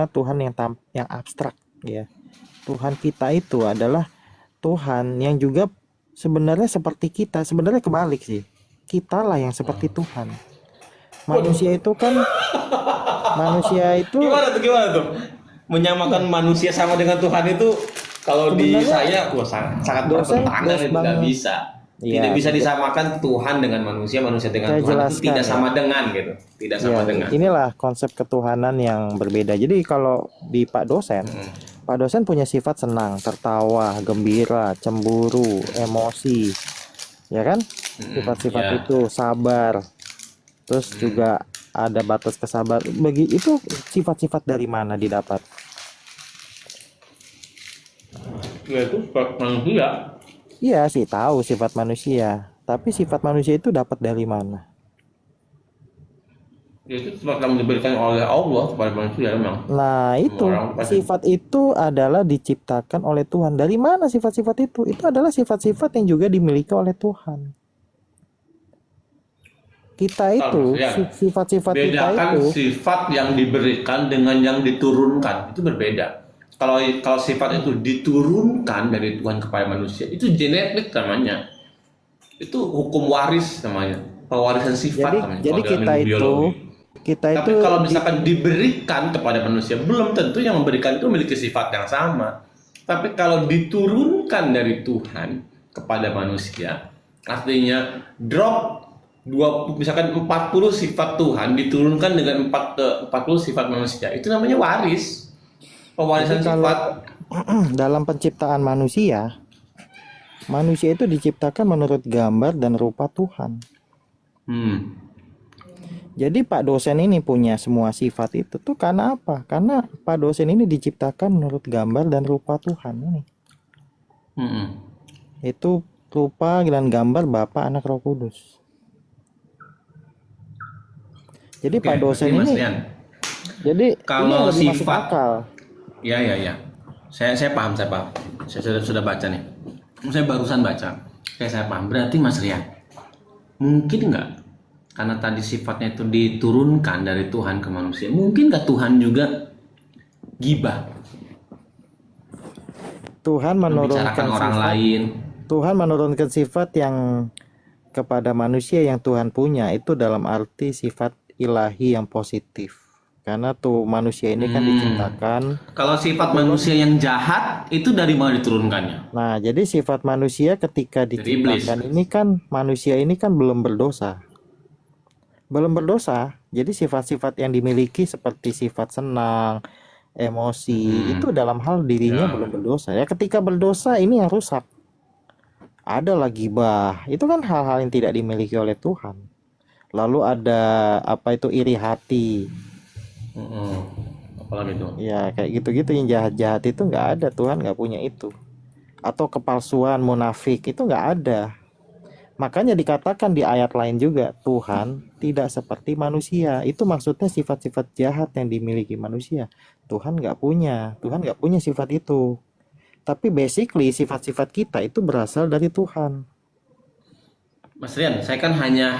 Tuhan yang abstrak ya. Tuhan kita itu adalah Tuhan yang juga sebenarnya seperti kita. Sebenarnya kebalik sih. Kitalah yang seperti Tuhan. Waduh, Manusia itu kan manusia itu gimana tuh? iya, Menyamakan manusia sama dengan Tuhan itu, kalau di sebenarnya saya, wah, sangat, sangat dosen bertentangan, dos itu bang nggak bisa. ya Tidak bisa gitu. disamakan Tuhan dengan manusia, manusia dengan Saya Tuhan itu jelaskan tidak ya. sama dengan gitu, tidak Ya, sama dengan. inilah konsep ketuhanan yang berbeda. Jadi kalau di Mm-mm. Pak dosen punya sifat senang, tertawa, gembira, cemburu, emosi, ya kan? Mm-mm. Sifat-sifat Ya. itu sabar, terus Mm. juga ada batas kesabaran. Bagi itu sifat-sifat dari mana didapat? Ya itu manusia. Iya sih tahu sifat manusia, tapi sifat manusia itu dapat dari mana? Ya itu sebab yang diberikan oleh Allah kepada manusia memang. Nah, Semua itu orang pasti. sifat itu adalah diciptakan oleh Tuhan. Dari mana sifat-sifat itu? Itu adalah sifat-sifat yang juga dimiliki oleh Tuhan. Kita itu, Ya, sifat-sifat kita bedakan itu, sifat yang diberikan dengan yang diturunkan, itu berbeda. Kalau kalau sifat itu diturunkan dari Tuhan kepada manusia, itu genetik namanya. Itu hukum waris namanya, pewarisan jadi sifat namanya jadi kalau dalam ilmu biologi. kita itu Tapi kalau misalkan diberikan kepada manusia, belum tentu yang memberikan itu memiliki sifat yang sama. Tapi kalau diturunkan dari Tuhan kepada manusia, artinya drop 20, misalkan 40 sifat Tuhan diturunkan dengan 40 sifat manusia, itu namanya waris, jadi pewarisan kalau sifat. dalam penciptaan manusia, manusia itu diciptakan menurut gambar dan rupa Tuhan. Hmm. Jadi Pak dosen ini punya semua sifat itu tuh karena apa? Karena Pak dosen ini diciptakan menurut gambar dan rupa Tuhan ini. Hmm. Itu rupa dan gambar Bapa, Anak, Roh Kudus. Jadi Oke, Pak berarti dosen Mas ini, Rian, jadi ini yang kalau lebih masuk sifat, akal. ya, saya paham, saya paham. Saya sudah baca nih. Saya barusan baca. Saya paham. Berarti Mas Rian, mungkin nggak, karena tadi sifatnya itu diturunkan dari Tuhan ke manusia, mungkin nggak Tuhan juga gibah, Tuhan membicarakan menurunkan orang sifat, lain? Tuhan menurunkan sifat yang kepada manusia yang Tuhan punya itu dalam arti sifat ilahi yang positif. Karena tuh manusia ini kan Hmm. diciptakan Kalau sifat sebelum. manusia yang jahat itu dari mana diturunkannya? Nah, jadi sifat manusia ketika Dari iblis. diciptakan ini kan manusia ini kan belum berdosa. Belum berdosa. Jadi sifat-sifat yang dimiliki seperti sifat senang, emosi, itu Hmm. dalam hal dirinya Ya. belum berdosa. Ya ketika berdosa ini yang rusak. Ada lagi gibah. Itu kan hal-hal yang tidak dimiliki oleh Tuhan. Lalu ada apa itu iri hati. Hmm. Apalagi itu? Ya kayak gitu-gitu yang jahat-jahat itu nggak ada. Tuhan nggak punya itu. Atau kepalsuan, munafik itu nggak ada. Makanya dikatakan di ayat lain juga, Tuhan tidak seperti manusia. Itu maksudnya sifat-sifat jahat yang dimiliki manusia. Tuhan nggak punya. Tuhan nggak punya sifat itu. Tapi basically sifat-sifat kita itu berasal dari Tuhan. Mas Rian, saya kan hanya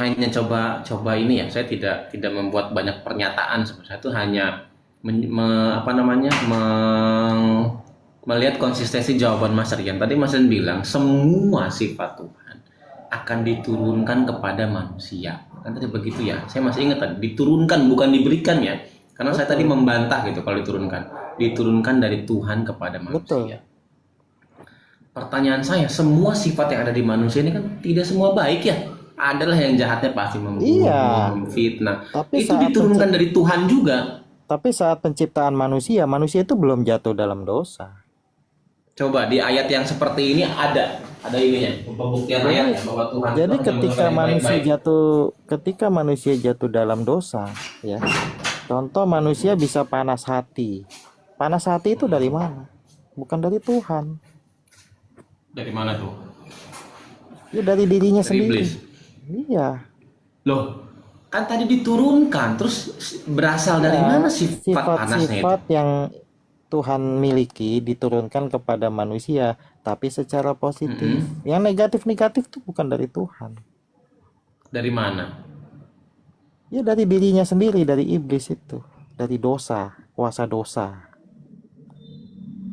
coba ini ya. Saya tidak membuat banyak pernyataan. Saya itu hanya melihat konsistensi jawaban Mas Rian. Tadi Mas Rian bilang semua sifat Tuhan akan diturunkan kepada manusia. Kan tadi begitu ya. Saya masih ingat tadi diturunkan bukan diberikan ya. Karena saya tadi Betul, membantah gitu kalau diturunkan. Diturunkan dari Tuhan kepada betul. manusia. Pertanyaan saya, semua sifat yang ada di manusia ini kan tidak semua baik ya. Adalah yang jahatnya pasti Iya, membunuh, memfitnah. tapi Itu diturunkan dari Tuhan juga. saat penciptaan manusia, manusia itu belum jatuh dalam dosa. Coba di ayat yang seperti ini ada ininya, pembuktian Jadi, ayatnya bahwa Tuhan itu hanya ketika menurunkan yang baik-baik. manusia jatuh dalam dosa, ya. Contoh manusia bisa panas hati. Panas hati itu dari mana? Bukan dari Tuhan. Dari mana tuh? Ya dari dirinya Dari sendiri. iblis. Iya. Loh, kan tadi diturunkan, terus berasal dari Ya, mana sifat panasnya itu? sifat-sifat yang Tuhan miliki diturunkan kepada manusia, tapi secara positif. Mm-mm. Yang negatif-negatif itu bukan dari Tuhan. Dari mana? Ya dari dirinya sendiri, dari iblis itu, dari dosa. kuasa dosa.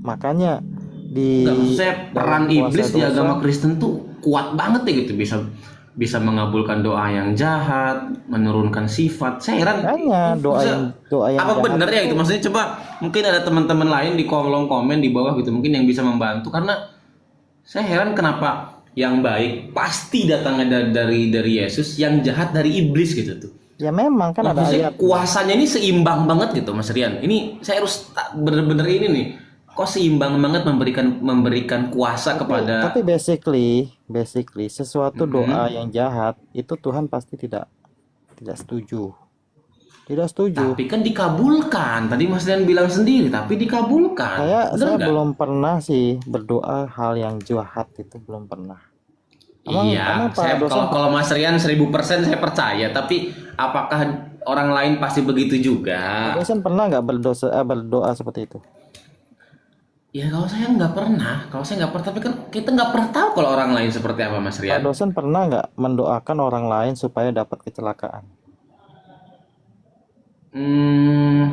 Makanya di Nggak, maksud saya peran dalam kuasa iblis di dosa, agama Kristen tuh kuat banget ya gitu, bisa bisa mengabulkan doa yang jahat, menurunkan sifat. Saya heran, makanya doa yang apa jahat bener ya itu itu? Maksudnya coba mungkin ada teman-teman lain di kolom komen di bawah gitu mungkin yang bisa membantu, karena saya heran kenapa yang baik pasti datangnya dari Yesus, yang jahat dari iblis gitu tuh. ya memang kan ada Maksudnya ayat. kuasanya ini seimbang banget gitu Mas Rian. Ini saya harus bener-bener ini nih. Kok seimbang banget memberikan kuasa kepada. Tapi basically sesuatu doa yang jahat itu Tuhan pasti tidak setuju. Tidak setuju. Tapi kan dikabulkan. Tadi Mas Rian bilang sendiri, tapi dikabulkan. Bener Saya nggak? belum pernah sih berdoa hal yang jahat, itu belum pernah. Iya, Emang Pak dosen kalau Mas Rian 1000% saya percaya. Tapi apakah orang lain pasti begitu juga? pernah nggak berdoa seperti itu? Ya kalau saya nggak pernah. Tapi kan kita nggak pernah tahu kalau orang lain seperti apa Mas Pak Rian. dosen pernah nggak mendoakan orang lain supaya dapat kecelakaan?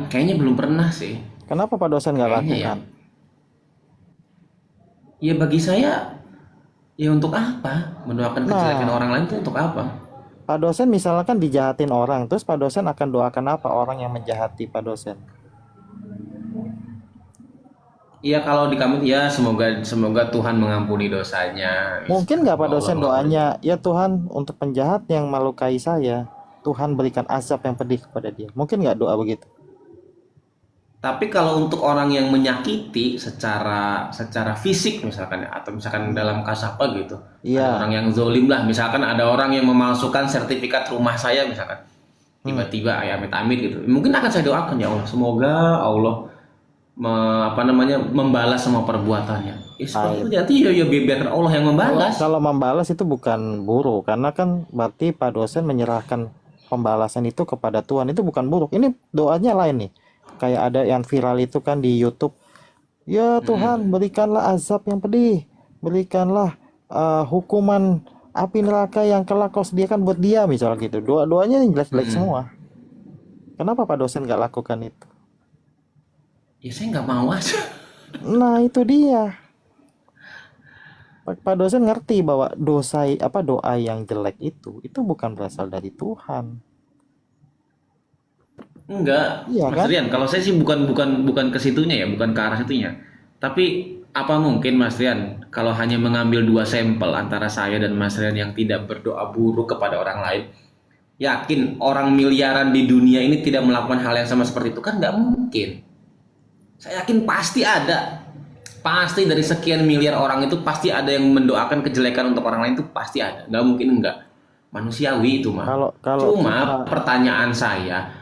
Kayaknya belum pernah sih. Kenapa Pak dosen nggak Kayaknya lakukan? Ya bagi saya, ya untuk apa? Mendoakan kejelekan orang lain itu untuk apa? Pak dosen misalkan dijahatin orang, terus Pak dosen akan doakan apa orang yang menjahati Pak dosen? Iya kalau di kami ya semoga Tuhan mengampuni dosanya. Mungkin nggak Pak Allah dosen mengampuni. doanya, ya Tuhan untuk penjahat yang melukai saya, Tuhan berikan azab yang pedih kepada dia. Mungkin nggak doa begitu? Tapi kalau untuk orang yang menyakiti secara fisik misalkan ya, atau misalkan dalam kasus apa gitu, Iya. ada orang yang zolim lah, misalkan ada orang yang memalsukan sertifikat rumah saya misalkan, tiba-tiba ya amit-amit gitu, mungkin akan saya doakan ya Allah, semoga Allah membalas semua perbuatannya. Ya seperti itu nanti ya biarkan Allah yang membalas. Kalau membalas itu bukan buruk, karena kan berarti Pak dosen menyerahkan pembalasan itu kepada Tuhan, itu bukan buruk. Ini doanya lain nih. Kayak ada yang viral itu kan di YouTube. Ya Tuhan, berikanlah azab yang pedih, berikanlah hukuman api neraka yang kelak kau sediakan buat dia, misalnya gitu. Doanya yang jelek-jelek semua. Kenapa Pak dosen nggak lakukan itu? Ya saya nggak mau aja. Nah itu dia. Pak dosen ngerti bahwa doa yang jelek itu bukan berasal dari Tuhan. Enggak, Iya Mas kan? Rian. Kalau saya sih bukan ke situnya ya, bukan ke arah situnya. Tapi apa mungkin Mas Rian kalau hanya mengambil 2 sampel antara saya dan Mas Rian yang tidak berdoa buruk kepada orang lain, yakin orang miliaran di dunia ini tidak melakukan hal yang sama seperti itu? Kan nggak mungkin. Saya yakin pasti ada. Pasti dari sekian miliar orang itu pasti ada yang mendoakan kejelekan untuk orang lain, itu pasti ada. Nggak mungkin enggak. Manusiawi itu mah. Cuma pertanyaan saya,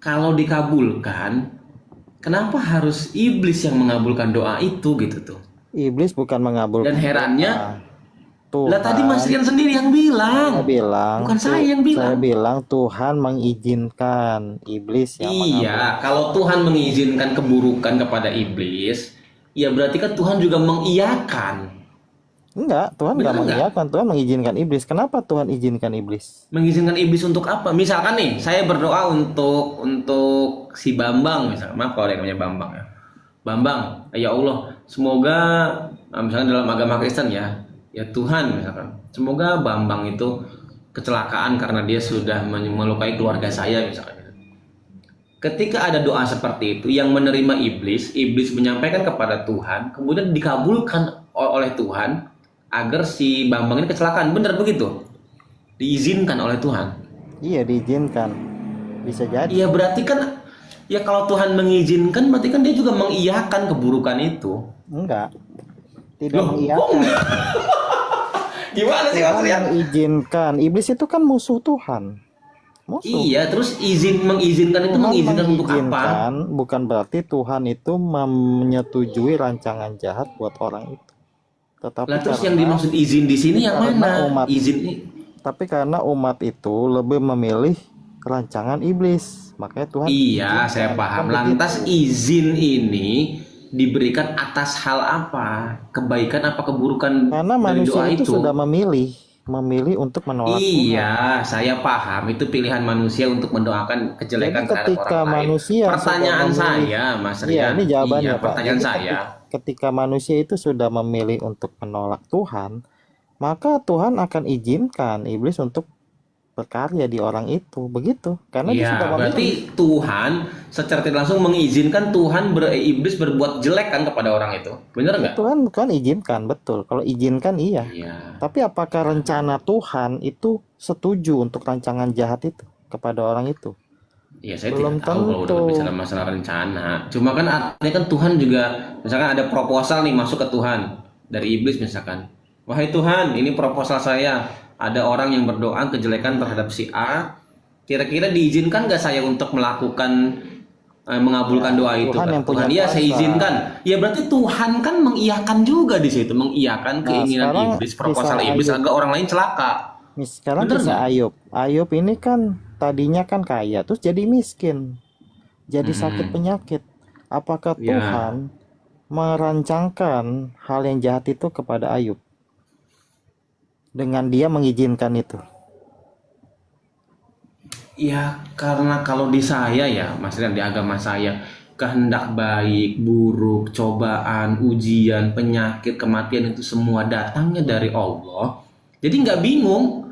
kalau dikabulkan, kenapa harus iblis yang mengabulkan doa itu gitu tuh? Iblis bukan mengabulkan. Dan herannya, Tuhan, lah tadi Mas Rian sendiri yang bilang. Bukan saya yang bilang. Saya bilang Tuhan mengizinkan iblis yang Iya, kalau Tuhan mengizinkan keburukan kepada iblis, ya berarti kan Tuhan juga mengiyakan. Enggak, Tuhan enggak mengiyakan, Tuhan mengizinkan iblis. Kenapa Tuhan izinkan iblis? Mengizinkan iblis untuk apa? Misalkan nih, saya berdoa untuk si Bambang misalkan. Maaf kalau ada yang namanya Bambang ya. Bambang, ya Allah, semoga misalkan dalam agama Kristen ya Tuhan misalkan, semoga Bambang itu kecelakaan karena dia sudah melukai keluarga saya misalkan. Ketika ada doa seperti itu yang menerima iblis menyampaikan kepada Tuhan, kemudian dikabulkan oleh Tuhan agar si Bambang ini kecelakaan, benar begitu? Diizinkan oleh Tuhan. Iya, diizinkan. Bisa jadi. Iya, berarti kan ya kalau Tuhan mengizinkan berarti kan dia juga mengiyakan keburukan itu. Enggak. Tidak mengiyakan. Gimana sih Mas Rian? Mengizinkan. Iblis itu kan musuh Tuhan. Musuh. Iya, terus mengizinkan itu mengizinkan untuk apa? Bukan berarti Tuhan itu menyetujui rancangan jahat buat orang itu. Tetapi lah terus yang dimaksud izin di sini yang mana? Tapi karena umat itu lebih memilih rancangan iblis, makanya Tuhan. Iya, saya paham. Lantas izin ini diberikan atas hal apa? Kebaikan apa keburukan? Karena manusia itu sudah memilih memilih untuk menolak Tuhan. Iya, saya paham itu pilihan manusia untuk mendoakan Jadi kejelekan terhadap ketika orang lain. manusia sudah Pertanyaan memilih, saya, Mas iya Rian, ini jawabannya iya, Pak. pertanyaan Jadi saya, ketika manusia itu sudah memilih untuk menolak Tuhan, maka Tuhan akan izinkan iblis untuk berkarya di orang itu, begitu. Karena dia sudah iya, berarti memilih. Tuhan secara tidak langsung mengizinkan iblis berbuat jelek kan kepada orang itu, bener nggak? Tuhan izinkan, betul. Kalau izinkan iya. Iya, Tapi apakah rencana Tuhan itu setuju untuk rancangan jahat itu kepada orang itu? iya saya Belum tidak tahu kalau udah tentu. berbicara masalah rencana. Cuma kan artinya kan Tuhan juga, misalkan ada proposal nih masuk ke Tuhan dari iblis misalkan, wahai Tuhan, ini proposal saya. Ada orang yang berdoa kejelekan terhadap si A. Kira-kira diizinkan nggak saya untuk melakukan mengabulkan doa itu? Tuhan Kata yang punya Tuhan, iya saya kuasa. izinkan. Ya berarti Tuhan kan mengiyakan juga di situ, mengiyakan Nah, keinginan sekarang iblis, proposal kisah iblis Ayub. agar orang lain celaka. Sekarang Bener kisah nggak? Ayub. Ayub ini kan tadinya kan kaya, terus jadi miskin, jadi sakit Hmm, penyakit. Apakah ya. Tuhan merancangkan hal yang jahat itu kepada Ayub dengan dia mengizinkan itu? Ya karena kalau di saya ya, Mas Rian, di agama saya, kehendak baik, buruk, cobaan, ujian, penyakit, kematian itu semua datangnya dari Allah. Jadi nggak bingung.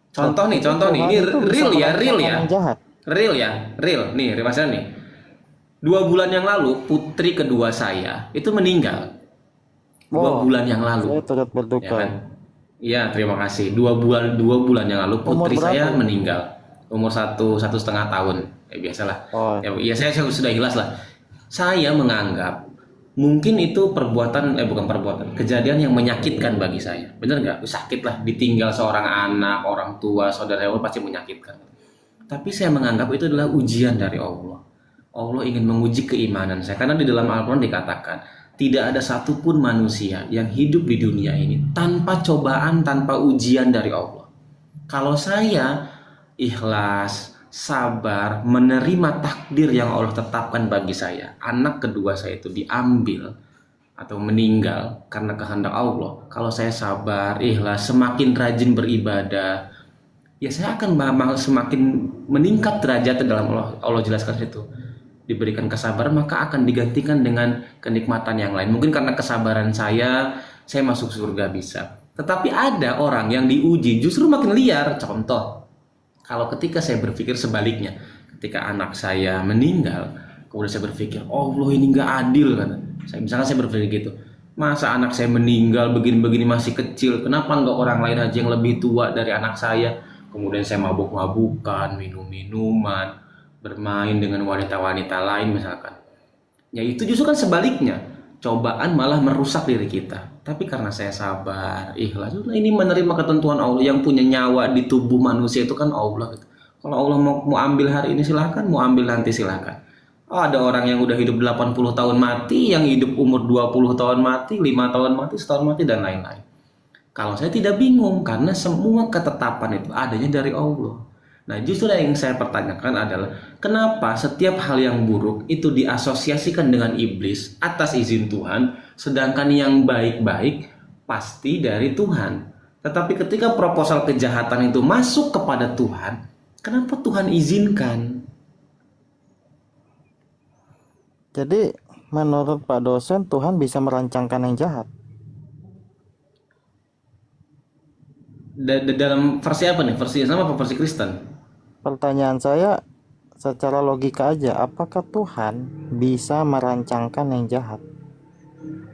Contoh nih, Tuhan ini itu bisa real ya, merancangkan yang jahat. real nih, Mas Rian nih. 2 bulan yang lalu putri kedua saya itu meninggal. 2 bulan yang lalu, Saya turut ya berduka. kan? Iya, terima kasih. 2 bulan yang lalu Umur putri saya berapa? meninggal. Umur 1,5 tahun. Ya biasalah. Oh, Ya saya sudah jelas lah. Saya menganggap mungkin itu bukan perbuatan, kejadian yang menyakitkan bagi saya. Bener nggak? Sakit lah, ditinggal seorang anak, orang tua, saudara pasti menyakitkan. Tapi saya menganggap itu adalah ujian dari Allah. Allah ingin menguji keimanan saya. Karena di dalam Al-Quran dikatakan, tidak ada satupun manusia yang hidup di dunia ini tanpa cobaan, tanpa ujian dari Allah. Kalau saya ikhlas, sabar, menerima takdir yang Allah tetapkan bagi saya, anak kedua saya itu diambil atau meninggal karena kehendak Allah. Kalau saya sabar, ikhlas, semakin rajin beribadah, ya saya akan semakin meningkat derajatnya dalam Allah jelaskan situ. Diberikan kesabaran maka akan digantikan dengan kenikmatan yang lain. Mungkin karena kesabaran saya masuk surga bisa. Tetapi ada orang yang diuji justru makin liar. Contoh, kalau ketika saya berpikir sebaliknya, ketika anak saya meninggal, kemudian saya berpikir, oh Allah ini nggak adil kan? Misalkan saya berpikir gitu, masa anak saya meninggal begini-begini masih kecil, kenapa nggak orang lain aja yang lebih tua dari anak saya? Kemudian saya mabuk-mabukan, minum-minuman, bermain dengan wanita-wanita lain misalkan. Ya itu justru kan sebaliknya. Cobaan malah merusak diri kita. Tapi karena saya sabar, ikhlas, ini menerima ketentuan Allah. Yang punya nyawa di tubuh manusia itu kan Allah gitu. Kalau Allah mau ambil hari ini silakan, mau ambil nanti silakan. Oh, ada orang yang udah hidup 80 tahun mati, yang hidup umur 20 tahun mati, 5 tahun mati, setahun mati, dan lain-lain. Kalau saya tidak bingung, karena semua ketetapan itu adanya dari Allah. Nah, justru yang saya pertanyakan adalah kenapa setiap hal yang buruk itu diasosiasikan dengan iblis atas izin Tuhan, sedangkan yang baik-baik pasti dari Tuhan. Tetapi ketika proposal kejahatan itu masuk kepada Tuhan, kenapa Tuhan izinkan? jadi menurut Pak dosen Tuhan bisa merancangkan yang jahat. Dalam versi apa nih? Versi Islam apa versi Kristen? Pertanyaan saya secara logika aja, apakah Tuhan bisa merancangkan yang jahat?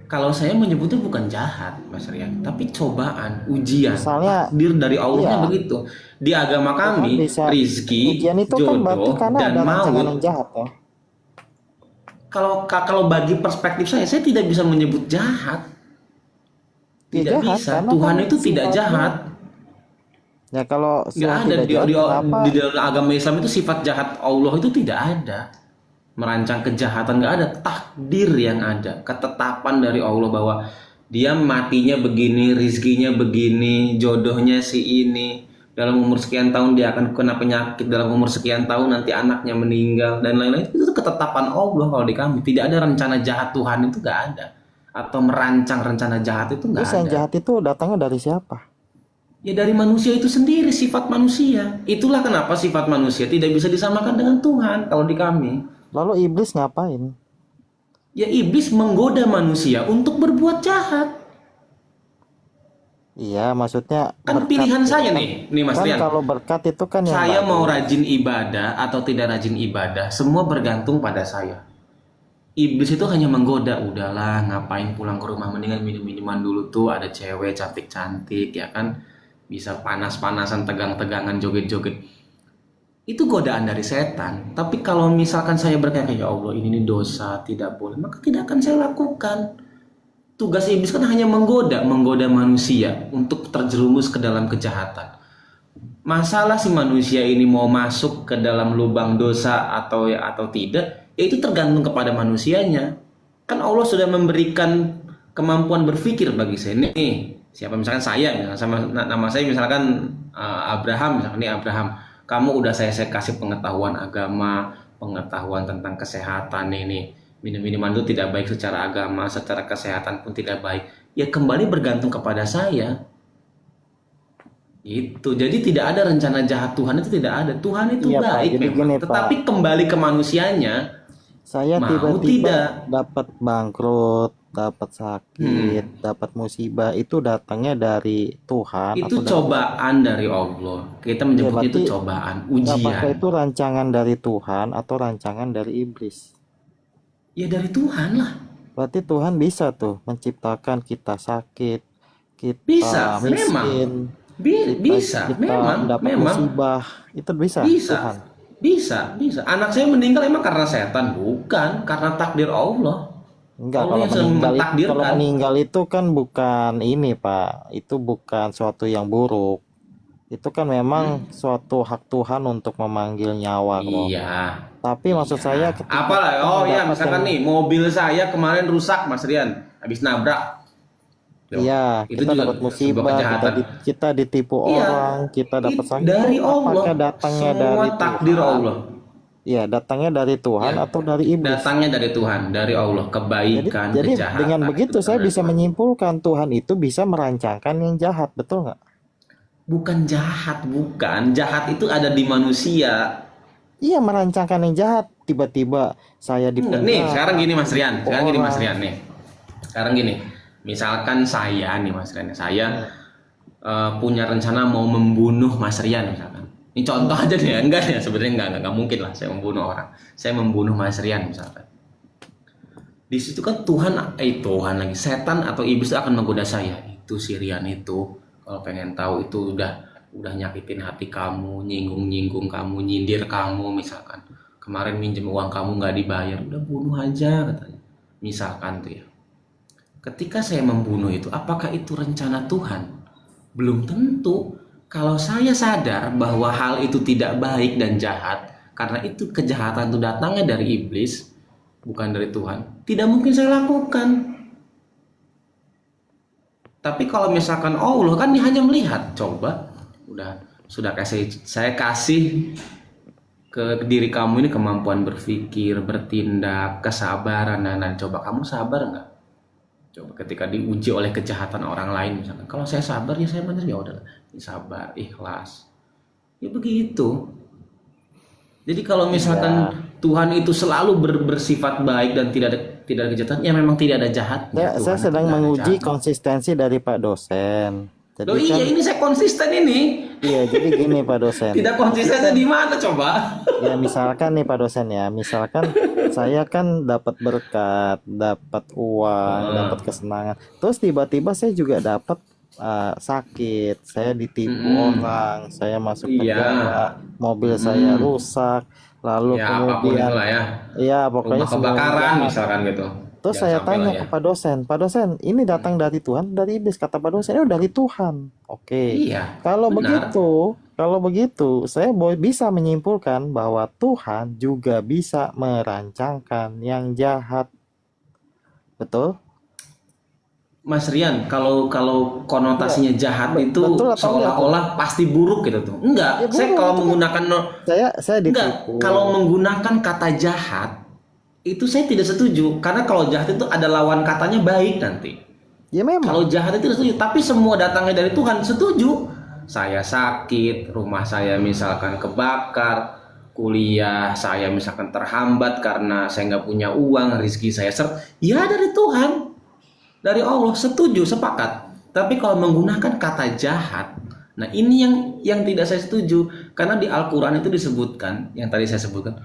Kalau saya menyebutnya bukan jahat, Mas Rian, tapi cobaan, ujian, Misalnya, takdir dari Allahnya iya, begitu. Di agama Tuhan kami, bisa rizki, ujian itu kan berarti jodoh, karena dan ada rancangan yang maut. jahat ya. Kalau bagi perspektif saya tidak bisa menyebut jahat. Dia Tidak jahat bisa. karena Tuhan kan itu tidak sifatnya, jahat. ya kalau Nggak Tuhan ada tidak di, jahat di, kenapa di dalam agama Islam itu sifat jahat Allah itu tidak ada. Merancang kejahatan nggak ada, takdir yang ada, ketetapan dari Allah bahwa dia matinya begini, rizkinya begini, jodohnya si ini, dalam umur sekian tahun dia akan kena penyakit, dalam umur sekian tahun nanti anaknya meninggal dan lain-lain. Itu ketetapan Allah. Kalau di kami tidak ada rencana jahat Tuhan, itu nggak ada, atau merancang rencana jahat itu nggak terus yang ada. jahat itu datangnya dari siapa? Ya dari manusia itu sendiri, sifat manusia. Itulah kenapa sifat manusia tidak bisa disamakan dengan Tuhan kalau di kami. Lalu iblis ngapain? Ya iblis menggoda manusia untuk berbuat jahat. Iya, maksudnya Kan berkat pilihan itu saya kan, nih Mas kan Rian. kalau berkat itu kan yang Saya mau bagus. rajin ibadah atau tidak rajin ibadah, semua bergantung pada saya. Iblis itu hanya menggoda, udahlah ngapain pulang ke rumah, mendingan minum-minuman dulu tuh, ada cewek cantik-cantik ya kan, bisa panas-panasan, tegang-tegangan, joget-joget. Itu godaan dari setan. Tapi kalau misalkan saya berkata, ya Allah ini nih dosa, tidak boleh, maka tidak akan saya lakukan. Tugas iblis kan hanya menggoda manusia untuk terjerumus ke dalam kejahatan. Masalah si manusia ini mau masuk ke dalam lubang dosa atau tidak, ya itu tergantung kepada manusianya. Kan Allah sudah memberikan kemampuan berpikir bagi saya. Nih, siapa misalkan saya, misalkan sama nama saya misalkan Abraham, misalkan nih Abraham, kamu udah saya kasih pengetahuan agama, pengetahuan tentang kesehatan ini. Minum-minuman itu tidak baik secara agama, secara kesehatan pun tidak baik. Ya kembali bergantung kepada saya. Itu. Jadi tidak ada rencana jahat Tuhan, itu tidak ada. Tuhan itu Iya Pak, baik jadi memang. gini Tetapi Pak, kembali ke manusianya, saya mau tiba-tiba tidak. dapat bangkrut, dapat sakit, dapat musibah, itu datangnya dari Tuhan Itu atau dari iblis? cobaan dari Allah. Kita Iya, menyebut itu berarti cobaan, apakah ujian. itu rancangan dari Tuhan atau rancangan dari iblis? Ya dari Tuhan lah. Berarti Tuhan bisa tuh menciptakan kita sakit, kita Bisa, memang. miskin, Bisa, kita dapat memang. musibah, itu bisa Bisa. Tuhan. Bisa. Anak saya meninggal emang karena setan, bukan karena takdir Allah. Enggak, Allah kalau yang sedang meninggal itu, kalau mentakdirkan. meninggal itu kan bukan ini Pak, itu bukan suatu yang buruk. Itu kan memang suatu hak Tuhan untuk memanggil nyawa kok. Iya. Tapi maksud saya Iya. ketika Apalah? kita Oh ya, mendapat misalkan yang nih mobil saya kemarin rusak, Mas Rian, habis nabrak. Loh, iya, itu kita juga dapat sebuah musibah, kejahatan. kita ditipu Iya, orang, kita dapat sakit, itu dari Allah. apakah datangnya Semua dari takdir Tuhan? Allah. Iya, datangnya dari Tuhan Ya, atau dari iblis? datangnya dari Tuhan, dari Allah, Jadi, kebaikan, jadi dengan kejahatan itu begitu saya datang dari bisa Tuhan. menyimpulkan Tuhan itu bisa merancangkan yang jahat, betul nggak? Bukan jahat, bukan. Jahat itu ada di manusia. Iya, merancangkan yang jahat. Tiba-tiba saya Enggak, nih, sekarang dipenjara, gini Mas Rian. ditipu Sekarang gini Mas orang. Rian nih. Sekarang gini. Misalkan saya nih Mas Rian, saya punya rencana mau membunuh Mas Rian misalkan. Ini contoh aja deh, enggak ya sebenarnya enggak mungkin lah saya membunuh orang. Saya membunuh Mas Rian misalkan. Di situ kan Tuhan lagi, setan atau iblis akan menggoda saya. Itu si Rian itu, kalau pengen tahu itu udah nyakitin hati kamu, nyinggung kamu, nyindir kamu misalkan. Kemarin minjem uang kamu nggak dibayar, udah bunuh aja katanya. Misalkan tuh ya. Ketika saya membunuh itu, apakah itu rencana Tuhan? Belum tentu. Kalau saya sadar bahwa hal itu tidak baik dan jahat, karena itu kejahatan itu datangnya dari iblis, bukan dari Tuhan, tidak mungkin saya lakukan. Tapi kalau misalkan Allah kan dia hanya melihat, coba, sudah saya kasih ke diri kamu ini kemampuan berpikir, bertindak, kesabaran, dan coba kamu sabar nggak? Coba ketika diuji oleh kejahatan orang lain misalkan, kalau saya sabar ya saya benar, ya udah sabar, ikhlas, ya begitu. Jadi kalau misalkan Iya. Tuhan itu selalu bersifat baik dan tidak ada kejahatan, ya memang tidak ada jahatnya. Saya Tuhan itu sedang nggak ada menguji jahat. konsistensi dari Pak dosen. Loh Jadi iya, kan, ini saya konsisten ini. iya, jadi gini Pak dosen. Tidak konsistennya di mana coba? Ya misalkan nih Pak dosen ya, misalkan saya kan dapat berkat, dapat uang, dapat kesenangan. Terus tiba-tiba saya juga dapat sakit, saya ditipu orang, saya masuk Iya. penjara, mobil saya rusak, lalu Ya apapun kemudian itulah ya. ya pokoknya Rumah semua kebakaran jahat. misalkan gitu. Terus Jangan saya sampai tanya lah ke ya. Pak dosen, ini datang dari Tuhan, dari iblis? Kata Pak dosen, itu dari Tuhan. Oke. Iya, Kalau benar. begitu, saya bisa menyimpulkan bahwa Tuhan juga bisa merancangkan yang jahat. Betul? Mas Rian, kalau konotasinya jahat itu Betul atau enggak tuh? seolah-olah pasti buruk gitu tuh. Enggak, Ya saya buruk, kalau itu kan. menggunakan Saya enggak, ditipu. kalau menggunakan kata jahat itu saya tidak setuju karena kalau jahat itu ada lawan katanya baik nanti. Ya memang. Kalau jahat itu tidak setuju, tapi semua datangnya dari Tuhan, setuju. saya sakit, rumah saya misalkan kebakar, kuliah saya misalkan terhambat karena saya nggak punya uang, rezeki saya ya dari Tuhan, dari Allah, setuju, sepakat. Tapi kalau menggunakan kata jahat, nah ini yang tidak saya setuju, karena di Al-Quran itu disebutkan, yang tadi saya sebutkan,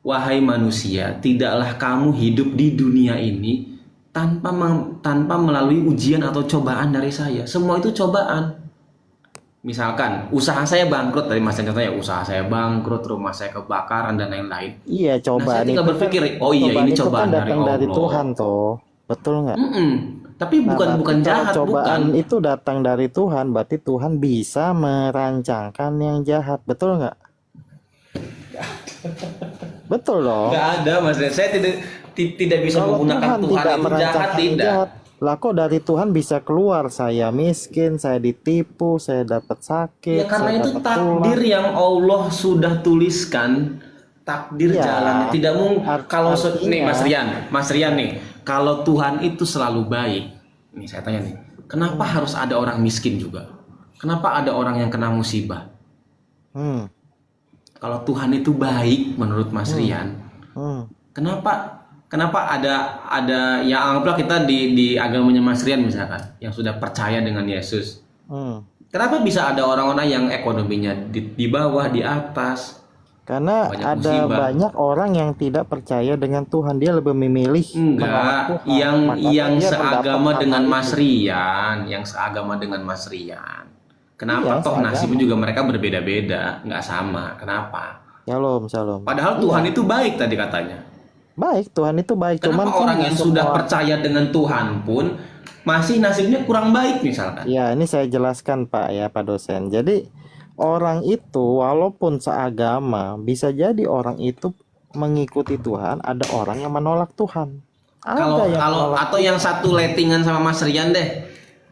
wahai manusia, tidaklah kamu hidup di dunia ini tanpa melalui ujian atau cobaan dari saya. Semua itu cobaan. Misalkan usaha saya bangkrut, tadi mas contohnya usaha saya bangkrut, rumah saya kebakaran dan lain-lain. Iya, Nah saya cobaan tinggal itu berpikir, oh iya ini itu cobaan kan dari datang dari Allah. Tuhan toh. Betul nggak? Tapi Nah, bukan berarti kalau jahat, cobaan bukan. itu datang dari Tuhan, berarti Tuhan bisa merancangkan yang jahat, betul nggak? Betul dong. Nggak ada mas, saya tidak bisa Kalau menggunakan Tuhan Tuhan tidak itu jahat, merancangkan yang tidak. jahat, lah kok dari Tuhan bisa keluar saya miskin, saya ditipu, saya dapat sakit, Ya karena saya itu dapat takdir tulang. yang Allah sudah tuliskan, takdir Ya, jalannya. Tidak mungkin kalau nih artinya Mas Rian nih, kalau Tuhan itu selalu baik. Nih saya tanya nih, kenapa harus ada orang miskin juga? Kenapa ada orang yang kena musibah? hmm, Kalau Tuhan itu baik menurut Mas Rian, hmm, kenapa ada ya anggaplah kita di agamanya Mas Rian misalkan yang sudah percaya dengan Yesus. hmm. Kenapa bisa ada orang-orang yang ekonominya di bawah, di atas, Karena banyak ada musibah? banyak orang yang tidak percaya dengan Tuhan, dia lebih memilih menolak Enggak, Tuhan. yang Makanya dia seagama mendapat dengan hal Mas itu. Rian, yang seagama dengan Mas Rian. Kenapa Iya, toh seagama. nasibnya juga mereka berbeda-beda, nggak sama. Kenapa? Shalom, shalom. Padahal Iya, Tuhan itu baik tadi katanya. baik, Tuhan itu baik. Cuman Kenapa kan orang nggak yang sudah semua. percaya dengan Tuhan pun masih nasibnya kurang baik misalkan? Ya, ini saya jelaskan Pak ya, Pak dosen. Jadi orang itu walaupun seagama, bisa jadi orang itu mengikuti Tuhan, ada orang yang menolak Tuhan. Kalau Ada yang menolak atau yang satu lettingan sama Mas Rian deh,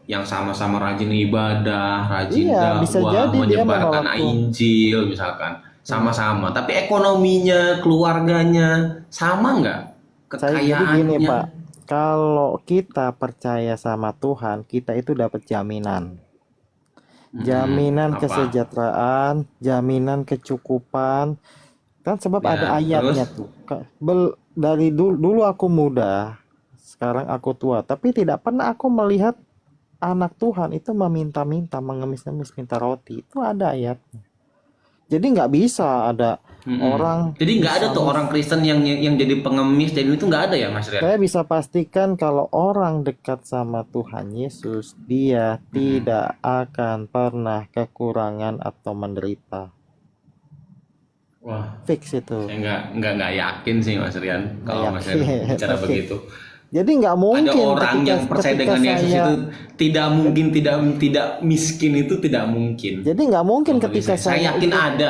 yang sama-sama rajin ibadah, rajin Iya, bisa dakwah, jadi dia menyebarkan menolak Tuhan. Injil misalkan, sama-sama. Tapi ekonominya, keluarganya sama nggak? Saya jadi gini Kekayaannya? Pak, kalau kita percaya sama Tuhan, kita itu dapat jaminan. Jaminan Apa? kesejahteraan, jaminan kecukupan. Kan sebab Ya, ada ayatnya terus? tuh. Dari dulu aku muda, sekarang aku tua, tapi tidak pernah aku melihat anak Tuhan itu meminta-minta, mengemis-ngemis minta roti. Itu ada ayatnya. Jadi nggak bisa ada orang. Jadi nggak ada tuh orang Kristen yang jadi pengemis, jadi itu nggak ada ya Mas Rian? Saya bisa pastikan kalau orang dekat sama Tuhan Yesus, dia tidak akan pernah kekurangan atau menderita. Wah, Fix itu. saya nggak yakin sih Mas Rian kalau Mas Rian yakin. bicara Oke. begitu. Jadi nggak mungkin Ada orang yang percaya dengan Yesus saya. itu tidak mungkin tidak miskin, itu tidak mungkin. Jadi nggak mungkin Kalau bagi ketika saya yakin ada.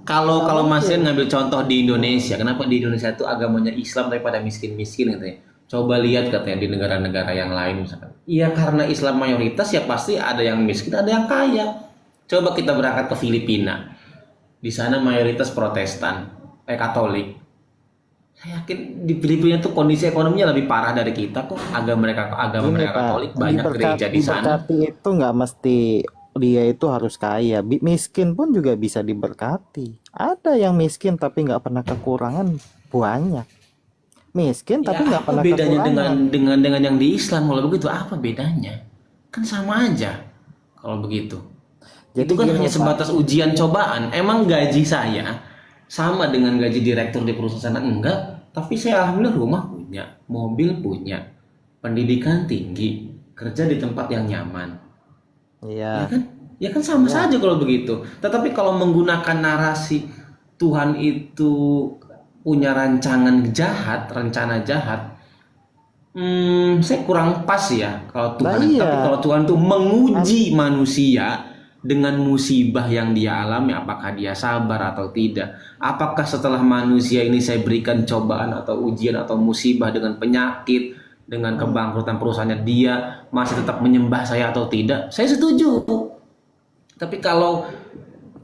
Kalau Mas Rian ngambil contoh di Indonesia, kenapa di Indonesia itu agamanya Islam tapi pada miskin-miskin katanya? Coba lihat katanya di negara-negara yang lain misalkan. Iya karena Islam mayoritas ya pasti ada yang miskin, ada yang kaya. Coba kita berangkat ke Filipina. Di sana mayoritas Protestan, Katolik. Saya yakin di Filipina tuh kondisi ekonominya lebih parah dari kita kok. Agama mereka Gini Pak, Katolik, banyak gereja di sana. diberkati itu nggak mesti dia itu harus kaya. Miskin pun juga bisa diberkati. Ada yang miskin tapi nggak pernah kekurangan, banyak. Miskin Ya, tapi nggak apa pernah bedanya kekurangan. dengan yang di Islam? Kalau begitu apa bedanya? Kan sama aja kalau begitu. Jadi Itu kan gini, hanya Pak. sebatas ujian cobaan. Emang gaji saya sama dengan gaji direktur di perusahaan sana? Enggak. Tapi saya alhamdulillah rumah punya, mobil punya, pendidikan tinggi, kerja di tempat yang nyaman. Ya Iya. kan? Ya kan sama Ya. saja kalau begitu. Tetapi kalau menggunakan narasi Tuhan itu punya rancangan jahat, rencana jahat, saya kurang pas ya kalau Tuhan. Nah, iya. Tapi kalau Tuhan tuh menguji manusia dengan musibah yang dia alami, apakah dia sabar atau tidak? Apakah setelah manusia ini saya berikan cobaan atau ujian atau musibah dengan penyakit, dengan kebangkrutan perusahaannya, dia masih tetap menyembah saya atau tidak? Saya setuju. Tapi kalau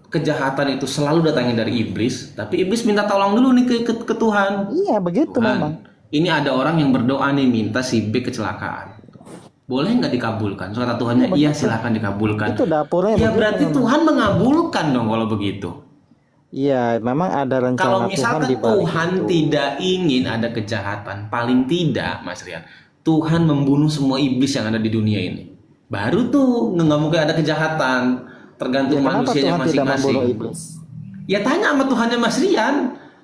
kejahatan itu selalu datangnya dari iblis, tapi iblis minta tolong dulu nih ke Tuhan. Iya begitu memang. Tuhan, ini ada orang yang berdoa nih minta si B kecelakaan. boleh nggak dikabulkan? Kata Tuhannya, iya silakan dikabulkan. Itu dapurnya Ya begitu berarti memang. Tuhan mengabulkan dong kalau begitu. Iya, memang ada Kalau rencana Tuhan misalkan di balik Tuhan itu. tidak ingin ada kejahatan, paling tidak, Mas Rian, Tuhan membunuh semua iblis yang ada di dunia ini. Baru tuh nggak mungkin ada kejahatan. Ya, Tergantung kenapa manusianya Tuhan tidak membunuh masing-masing. iblis? Ya tanya sama Tuhannya Mas Rian.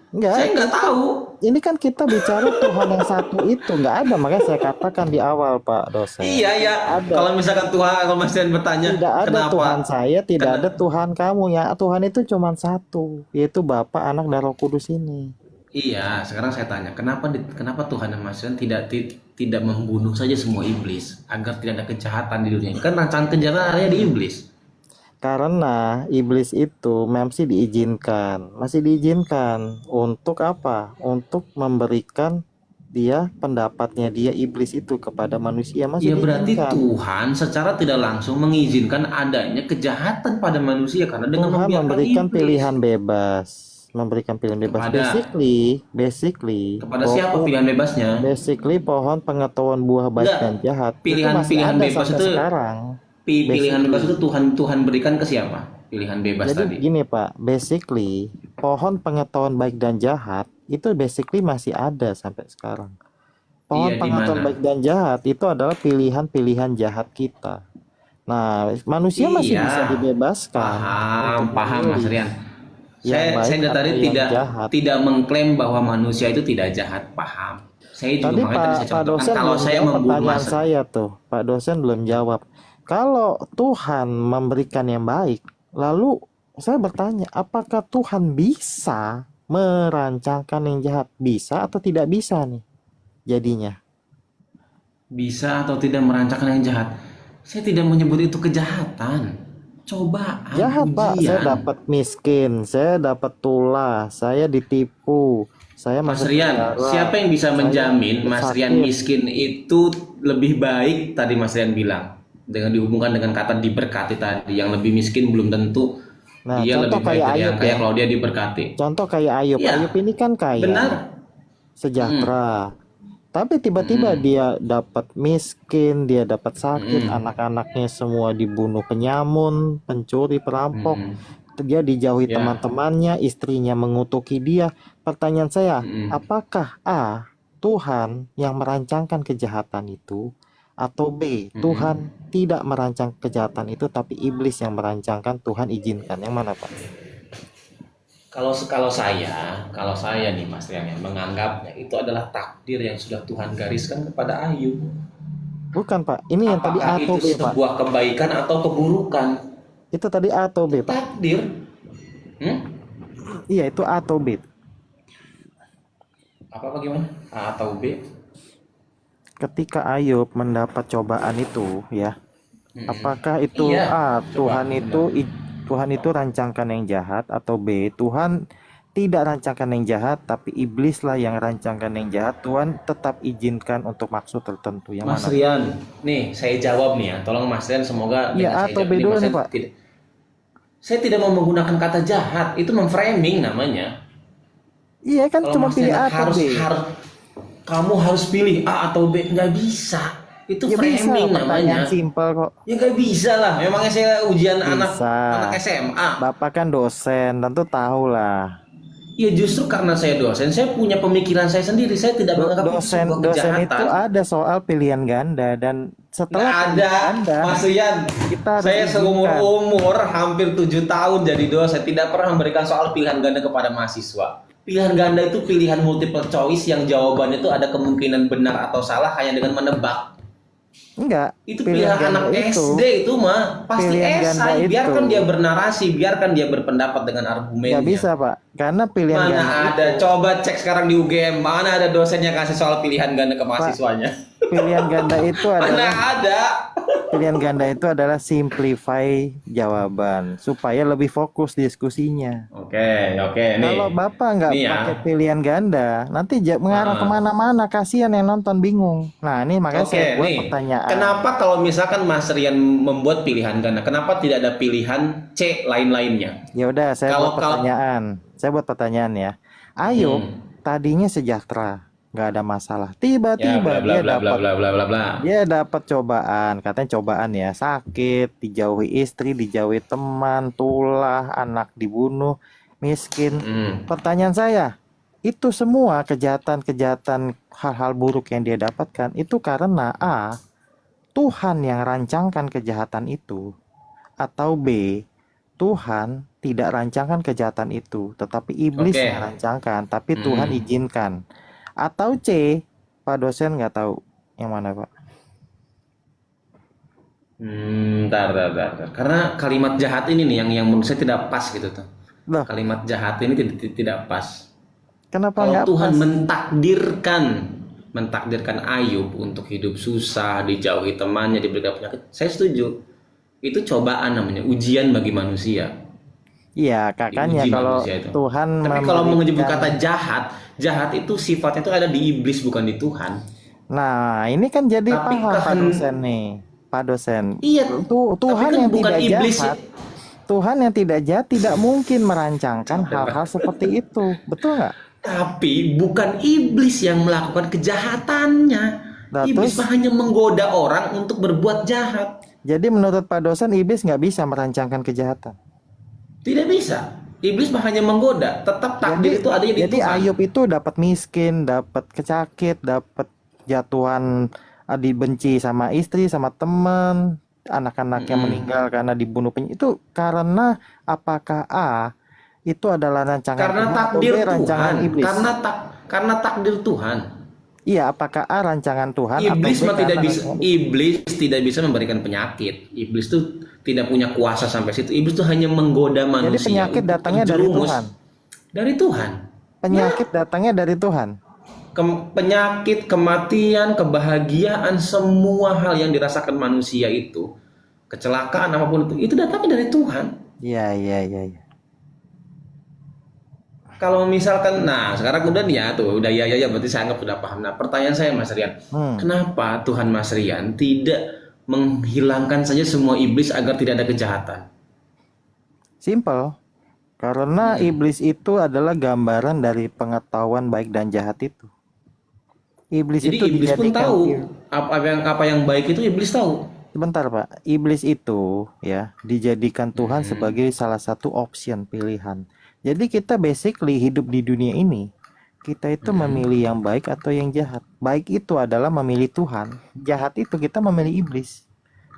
Enggak, Saya nggak tahu. ini kan kita bicara Tuhan yang satu itu, nggak ada. Makanya saya katakan di awal, Pak dosen. Iya ya. Ada. Kalau misalkan Tuhan, kalau Mas Rian bertanya, Tidak ada kenapa? Tuhan saya, tidak Kena- ada Tuhan kamu ya. Tuhan itu cuma satu, yaitu Bapa, Anak, dan Roh Kudus ini. Iya, sekarang saya tanya, kenapa Tuhan dan Mas Rian tidak membunuh saja semua iblis agar tidak ada kejahatan di dunia ini? Kan rancangan kejahatan ada di iblis. Karena iblis itu masih diizinkan untuk apa? Untuk memberikan dia pendapatnya dia iblis itu kepada manusia, masih Ya berarti diizinkan. Tuhan secara tidak langsung mengizinkan adanya kejahatan pada manusia karena dengan Tuhan membiarkan memberikan iblis. pilihan bebas, memberikan pilihan bebas. Kepada- Basically, Kepada siapa pilihan bebasnya? Basically pohon pengetahuan buah baik Enggak. dan jahat itu Pilihan- masih pilihan ada bebas sampai itu sekarang. Pilihan Basically. bebas itu Tuhan berikan ke siapa? Pilihan bebas Jadi tadi. gini Pak, basically pohon pengetahuan baik dan jahat itu basically masih ada sampai sekarang. Iya, Pohon di pengetahuan mana? baik dan jahat itu adalah pilihan-pilihan jahat kita. Nah, manusia masih Iya. bisa dibebaskan untuk Paham Mas memilih Rian. yang baik Saya dari atau tadi yang tidak jahat. tidak mengklaim bahwa manusia itu tidak jahat, paham. Saya juga Tadi makanya tadi saya Pak contohkan dosen kalau belum saya jawab membunuh pertanyaan Mas. saya tuh. Pak dosen belum jawab. Kalau Tuhan memberikan yang baik, lalu saya bertanya, apakah Tuhan bisa merancangkan yang jahat? Bisa atau tidak bisa nih jadinya? Bisa atau tidak merancangkan yang jahat? Saya tidak menyebut itu kejahatan. Cobaan, Jahat Pak, saya ujian. dapat miskin, saya dapat tulah, saya ditipu, saya Mas masuk Rian, penjara, siapa yang bisa saya menjamin Mas Rian sakit. miskin itu lebih baik tadi Mas Rian bilang dengan dihubungkan dengan kata diberkati tadi, yang lebih miskin belum tentu Nah, dia contoh lebih baik kayak dari yang Ayub kaya ya. kalau dia diberkati. Contoh kayak Ayub. Iya. Ayub ini kan kaya, Benar. sejahtera. Tapi tiba-tiba dia dapat miskin, dia dapat sakit, anak-anaknya semua dibunuh penyamun, pencuri, perampok. Dia dijauhi Ya. teman-temannya, istrinya mengutuki dia. Pertanyaan saya, apakah A, Tuhan yang merancangkan kejahatan itu, atau B, Tuhan tidak merancang kejahatan itu tapi iblis yang merancangkan, Tuhan izinkan? Yang mana Pak? Kalau saya nih Mas Rian yang menganggapnya itu adalah takdir yang sudah Tuhan gariskan kepada Ayub. Bukan Pak, ini yang tadi Apakah A atau itu B Pak? sebuah kebaikan atau keburukan? Itu tadi A atau B Pak? Takdir. Iya, itu A atau B. Apa bagaimana? A atau B? Ketika Ayub mendapat cobaan itu ya, apakah itu Iya. A, Tuhan itu rancangkan yang jahat, atau B, Tuhan tidak rancangkan yang jahat tapi iblislah yang rancangkan yang jahat, Tuhan tetap izinkan untuk maksud tertentu? Yang Mas mana? Rian, nih saya jawab nih ya. Tolong Mas Rian, semoga Iya, dengan saya atau jawab B ini, dulu Mas nih, Rian Pak. saya tidak mau menggunakan kata jahat, itu memframing namanya. Iya kan, Kalau cuma Mas pilih Rian A atau B. kamu harus pilih A atau B, nggak bisa. Itu Ya bisa, framing namanya. pertanyaan simpel kok. Ya nggak bisa lah. Memangnya saya ujian anak Bisa. SMA. Bapak kan dosen, tentu tahu lah. Ya justru karena saya dosen, saya punya pemikiran saya sendiri. Saya tidak menganggap itu Dosen sebuah dosen itu kejahatan. ada soal pilihan ganda, dan Nggak setelah ada, pilihan ganda Mas Rian. kita harus Saya seumur izinkan. umur hampir 7 tahun jadi dosen tidak pernah memberikan soal pilihan ganda kepada mahasiswa. Pilihan ganda itu pilihan multiple choice yang jawabannya itu ada kemungkinan benar atau salah hanya dengan menebak. Enggak, Itu pilihan anak SD itu mah pasti pilihan ganda esai. itu. Biarkan dia bernarasi, biarkan dia berpendapat dengan argumennya. nggak bisa Pak, karena pilihan Mana ganda ada, coba cek sekarang di UGM, mana ada dosennya kasih soal pilihan ganda ke mahasiswanya? pilihan ganda itu Mana adalah ada? pilihan ganda itu adalah simplify jawaban supaya lebih fokus diskusinya. Oke, nih. Kalau Bapak nggak Nih ya. pakai pilihan ganda, nanti mengarah kemana-mana, kasihan yang nonton bingung. Nah ini makanya Oke, saya buat nih. pertanyaan. Kenapa kalau misalkan Mas Rian membuat pilihan ganda, kenapa tidak ada pilihan C lain-lainnya? Ya udah, saya Kalau- buat pertanyaan. Saya buat pertanyaan ya. Ayub tadinya sejahtera, nggak ada masalah. Ya bla Tiba-tiba bla bla bla bla bla bla bla. dia dapat cobaan, katanya cobaan ya, sakit, dijauhi istri, dijauhi teman, tulah, anak dibunuh, miskin. Hmm. Pertanyaan saya, itu semua kejahatan-kejahatan, hal-hal buruk yang dia dapatkan itu karena A, Tuhan yang rancangkan kejahatan itu, atau B, Tuhan tidak rancangkan kejahatan itu, tetapi iblis Oke. yang rancangkan, tapi Tuhan Hmm. izinkan. Atau C, Pak dosen nggak tahu yang mana Pak? Bentar. Karena kalimat jahat ini nih yang menurut saya tidak pas gitu tuh. Loh, Kalimat jahat ini tidak pas. kenapa Kalau nggak Tuhan pas? mentakdirkan Ayub untuk hidup susah, dijauhi temannya, diberikan penyakit, saya setuju. Itu cobaan namanya, ujian bagi manusia. Iya, kakaknya Diuji kalau manusia itu. Tuhan Tapi kalau menyebut memberikan. kata jahat, jahat itu sifatnya itu ada di iblis bukan di Tuhan. Nah, ini kan jadi Tapi paham Pak dosen nih. Pak dosen, iya, tapi Tuhan kan yang bukan tidak iblis ya. jahat, Tuhan yang tidak jahat tidak mungkin merancangkan hal-hal seperti itu. Betul nggak? Tapi bukan iblis yang melakukan kejahatannya. Nah, Iblis terus, hanya menggoda orang untuk berbuat jahat. jadi menurut Pak dosen, iblis nggak bisa merancangkan kejahatan. Tidak bisa. Iblis hanya menggoda. Tetap Jadi, takdir itu adanya di jadi Tuhan. Ayub itu dapat miskin, dapat kecakit, dapat jatuhan, dibenci sama istri, sama teman, anak-anaknya Mm-mm. meninggal karena dibunuh itu karena apakah A itu adalah rancangan Karena Tuhan atau B takdir rancangan Tuhan. iblis? Karena takdir Tuhan. Iya, apakah A rancangan Tuhan atau Iblis B mah tidak karena bisa. rancangan iblis? Iblis tidak bisa memberikan penyakit. Iblis tuh tidak punya kuasa sampai situ. Iblis tuh hanya menggoda Jadi manusia penyakit untuk datangnya dari terjerumus Tuhan. dari Tuhan. Penyakit datangnya dari Tuhan. Penyakit, kematian, kebahagiaan, semua hal yang dirasakan manusia itu, kecelakaan apapun itu datangnya dari Tuhan. Iya. Kalau misalkan, nah sekarang udah nih ya tuh, udah ya berarti saya anggap udah paham. Nah pertanyaan saya Mas Rian, Hmm. kenapa Tuhan Mas Rian tidak menghilangkan saja semua iblis agar tidak ada kejahatan? Simple. Karena iblis itu adalah gambaran dari pengetahuan baik dan jahat itu. Iblis Jadi itu iblis pun dijadikan tahu apa yang baik itu iblis tahu. sebentar Pak, iblis itu ya dijadikan Tuhan sebagai salah satu option pilihan. Jadi kita basically hidup di dunia ini, kita itu memilih yang baik atau yang jahat. Baik itu adalah memilih Tuhan, jahat itu kita memilih iblis.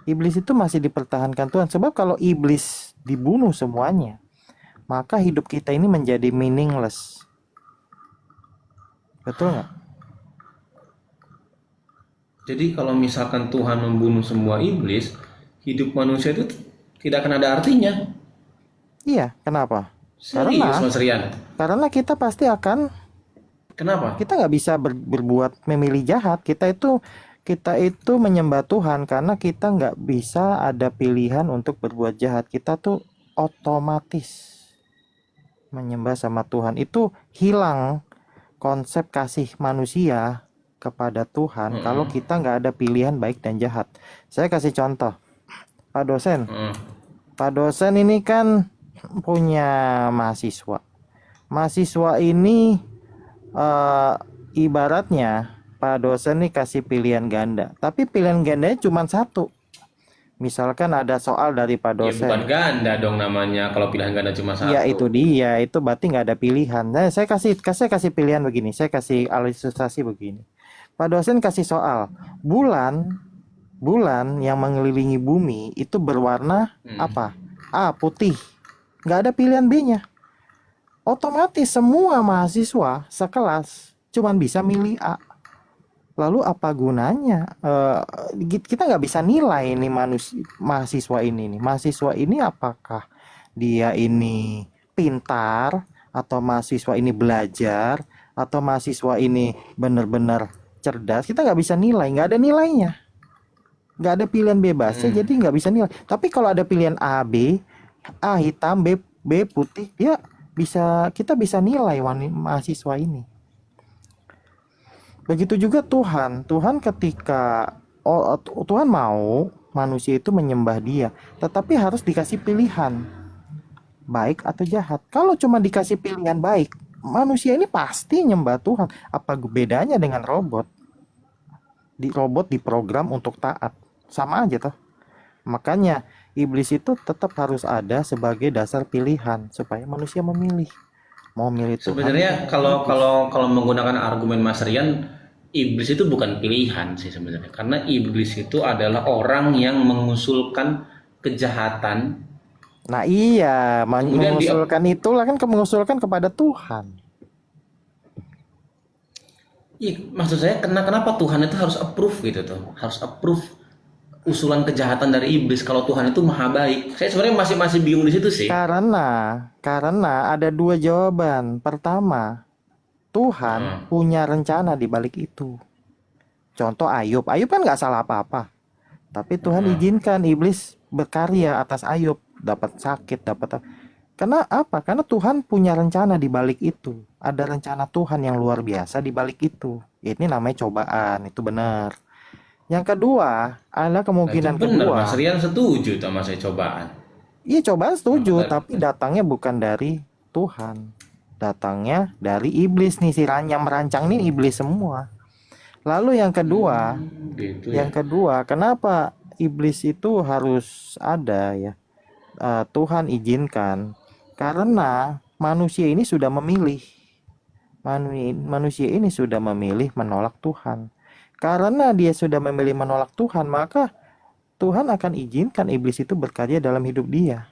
Iblis itu masih dipertahankan Tuhan, sebab kalau iblis dibunuh semuanya, maka hidup kita ini menjadi meaningless. Betul nggak? Jadi kalau misalkan Tuhan membunuh semua iblis, hidup manusia itu tidak akan ada artinya. Iya, kenapa? Serius Mas Rian? Karena kita pasti akan, Kenapa? kita nggak bisa berbuat memilih jahat. Kita itu menyembah Tuhan karena kita nggak bisa ada pilihan untuk berbuat jahat. Kita tuh otomatis menyembah sama Tuhan. Itu hilang konsep kasih manusia kepada Tuhan kalau kita nggak ada pilihan baik dan jahat. Saya kasih contoh, Pak dosen. Pak dosen ini kan punya mahasiswa. Mahasiswa ini ibaratnya Pak dosen nih kasih pilihan ganda, tapi pilihan gandanya cuma satu. Misalkan ada soal dari Pak Ya dosen. bukan ganda dong namanya kalau pilihan ganda cuma satu. Ya itu dia, itu berarti nggak ada pilihan. Nah, saya kasih pilihan begini, saya kasih ilustrasi begini. Pak dosen kasih soal, bulan yang mengelilingi bumi itu berwarna apa? A, putih. Nggak ada pilihan B-nya. Otomatis semua mahasiswa sekelas cuman bisa milih A. Lalu apa gunanya? Kita nggak bisa nilai nih mahasiswa ini nih. Mahasiswa ini apakah dia ini pintar, atau mahasiswa ini belajar, atau mahasiswa ini benar-benar cerdas? Kita nggak bisa nilai, nggak ada nilainya. Nggak ada pilihan bebasnya, jadi nggak bisa nilai. Tapi kalau ada pilihan A, B, A hitam, B putih, ya kita bisa nilai mahasiswa ini. Begitu juga Tuhan ketika Tuhan mau manusia itu menyembah Dia, tetapi harus dikasih pilihan baik atau jahat. Kalau cuma dikasih pilihan baik, manusia ini pasti nyembah Tuhan. Apa bedanya dengan robot? Robot diprogram untuk taat, sama aja toh. Makanya iblis itu tetap harus ada sebagai dasar pilihan supaya manusia memilih mau milih Tuhan. Sebenarnya kalau menggunakan argumen Mas Rian, iblis itu bukan pilihan sih sebenarnya. Karena iblis itu adalah orang yang mengusulkan kejahatan. Nah iya, Kemudian dia, mengusulkan itulah kan mengusulkan kepada Tuhan. maksud saya kenapa Tuhan itu harus approve gitu tuh, harus approve usulan kejahatan dari iblis kalau Tuhan itu maha baik. Saya sebenarnya masih bingung di situ sih. Karena ada dua jawaban. Pertama, Tuhan punya rencana di balik itu. Contoh Ayub kan nggak salah apa-apa, tapi Tuhan izinkan iblis berkarya atas Ayub, dapat sakit, dapat. Karena apa? Karena Tuhan punya rencana di balik itu. Ada rencana Tuhan yang luar biasa di balik itu. Ini namanya cobaan, itu benar. Yang kedua adalah Nah, itu kemungkinan benar, kedua. Mas Rian setuju sama saya cobaan. Iya, cobaan setuju, Maka- tapi datangnya bukan dari Tuhan. Datangnya dari iblis nih, yang merancang nih iblis semua. Lalu yang kedua, gitu ya. kenapa iblis itu harus ada ya? Tuhan izinkan karena manusia ini sudah memilih. Manusia ini sudah memilih menolak Tuhan. Karena dia sudah memilih menolak Tuhan, maka Tuhan akan izinkan iblis itu berkarya dalam hidup dia.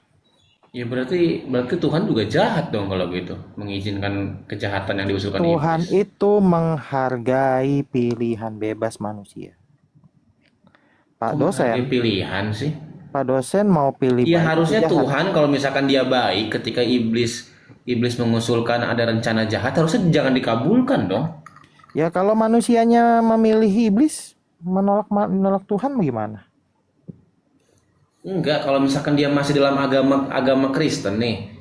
Ya berarti Tuhan juga jahat dong kalau gitu, mengizinkan kejahatan yang diusulkan Tuhan iblis. itu menghargai pilihan bebas manusia. Pak Kok ada dosen, pilihan sih? Pak dosen mau pilih Ya baik harusnya atau jahat? Tuhan kalau misalkan dia baik ketika iblis mengusulkan ada rencana jahat harusnya jangan dikabulkan dong. Ya kalau manusianya memilih iblis, menolak Tuhan bagaimana? Enggak, kalau misalkan dia masih dalam agama Kristen nih,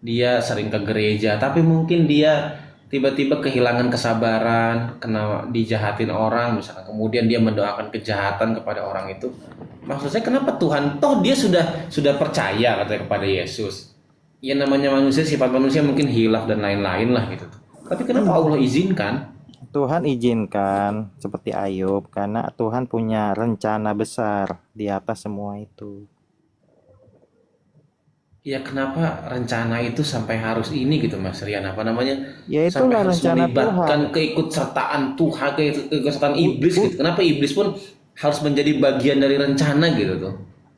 dia sering ke gereja, tapi mungkin dia tiba-tiba kehilangan kesabaran, kena dijahatin orang, misalkan kemudian dia mendoakan kejahatan kepada orang itu. Maksud saya kenapa Tuhan? Toh dia sudah percaya katanya kepada Yesus. Ya namanya manusia, sifat manusia mungkin hilaf dan lain-lain lah gitu. Tapi kenapa Allah izinkan? Tuhan izinkan seperti Ayub karena Tuhan punya rencana besar di atas semua itu. Ya kenapa rencana itu sampai harus ini gitu Mas Rian, apa namanya, Ya sampai itulah harus rencana melibatkan Tuhan. keikutsertaan Tuhan, keikutsertaan iblis gitu. Kenapa iblis pun harus menjadi bagian dari rencana gitu tuh,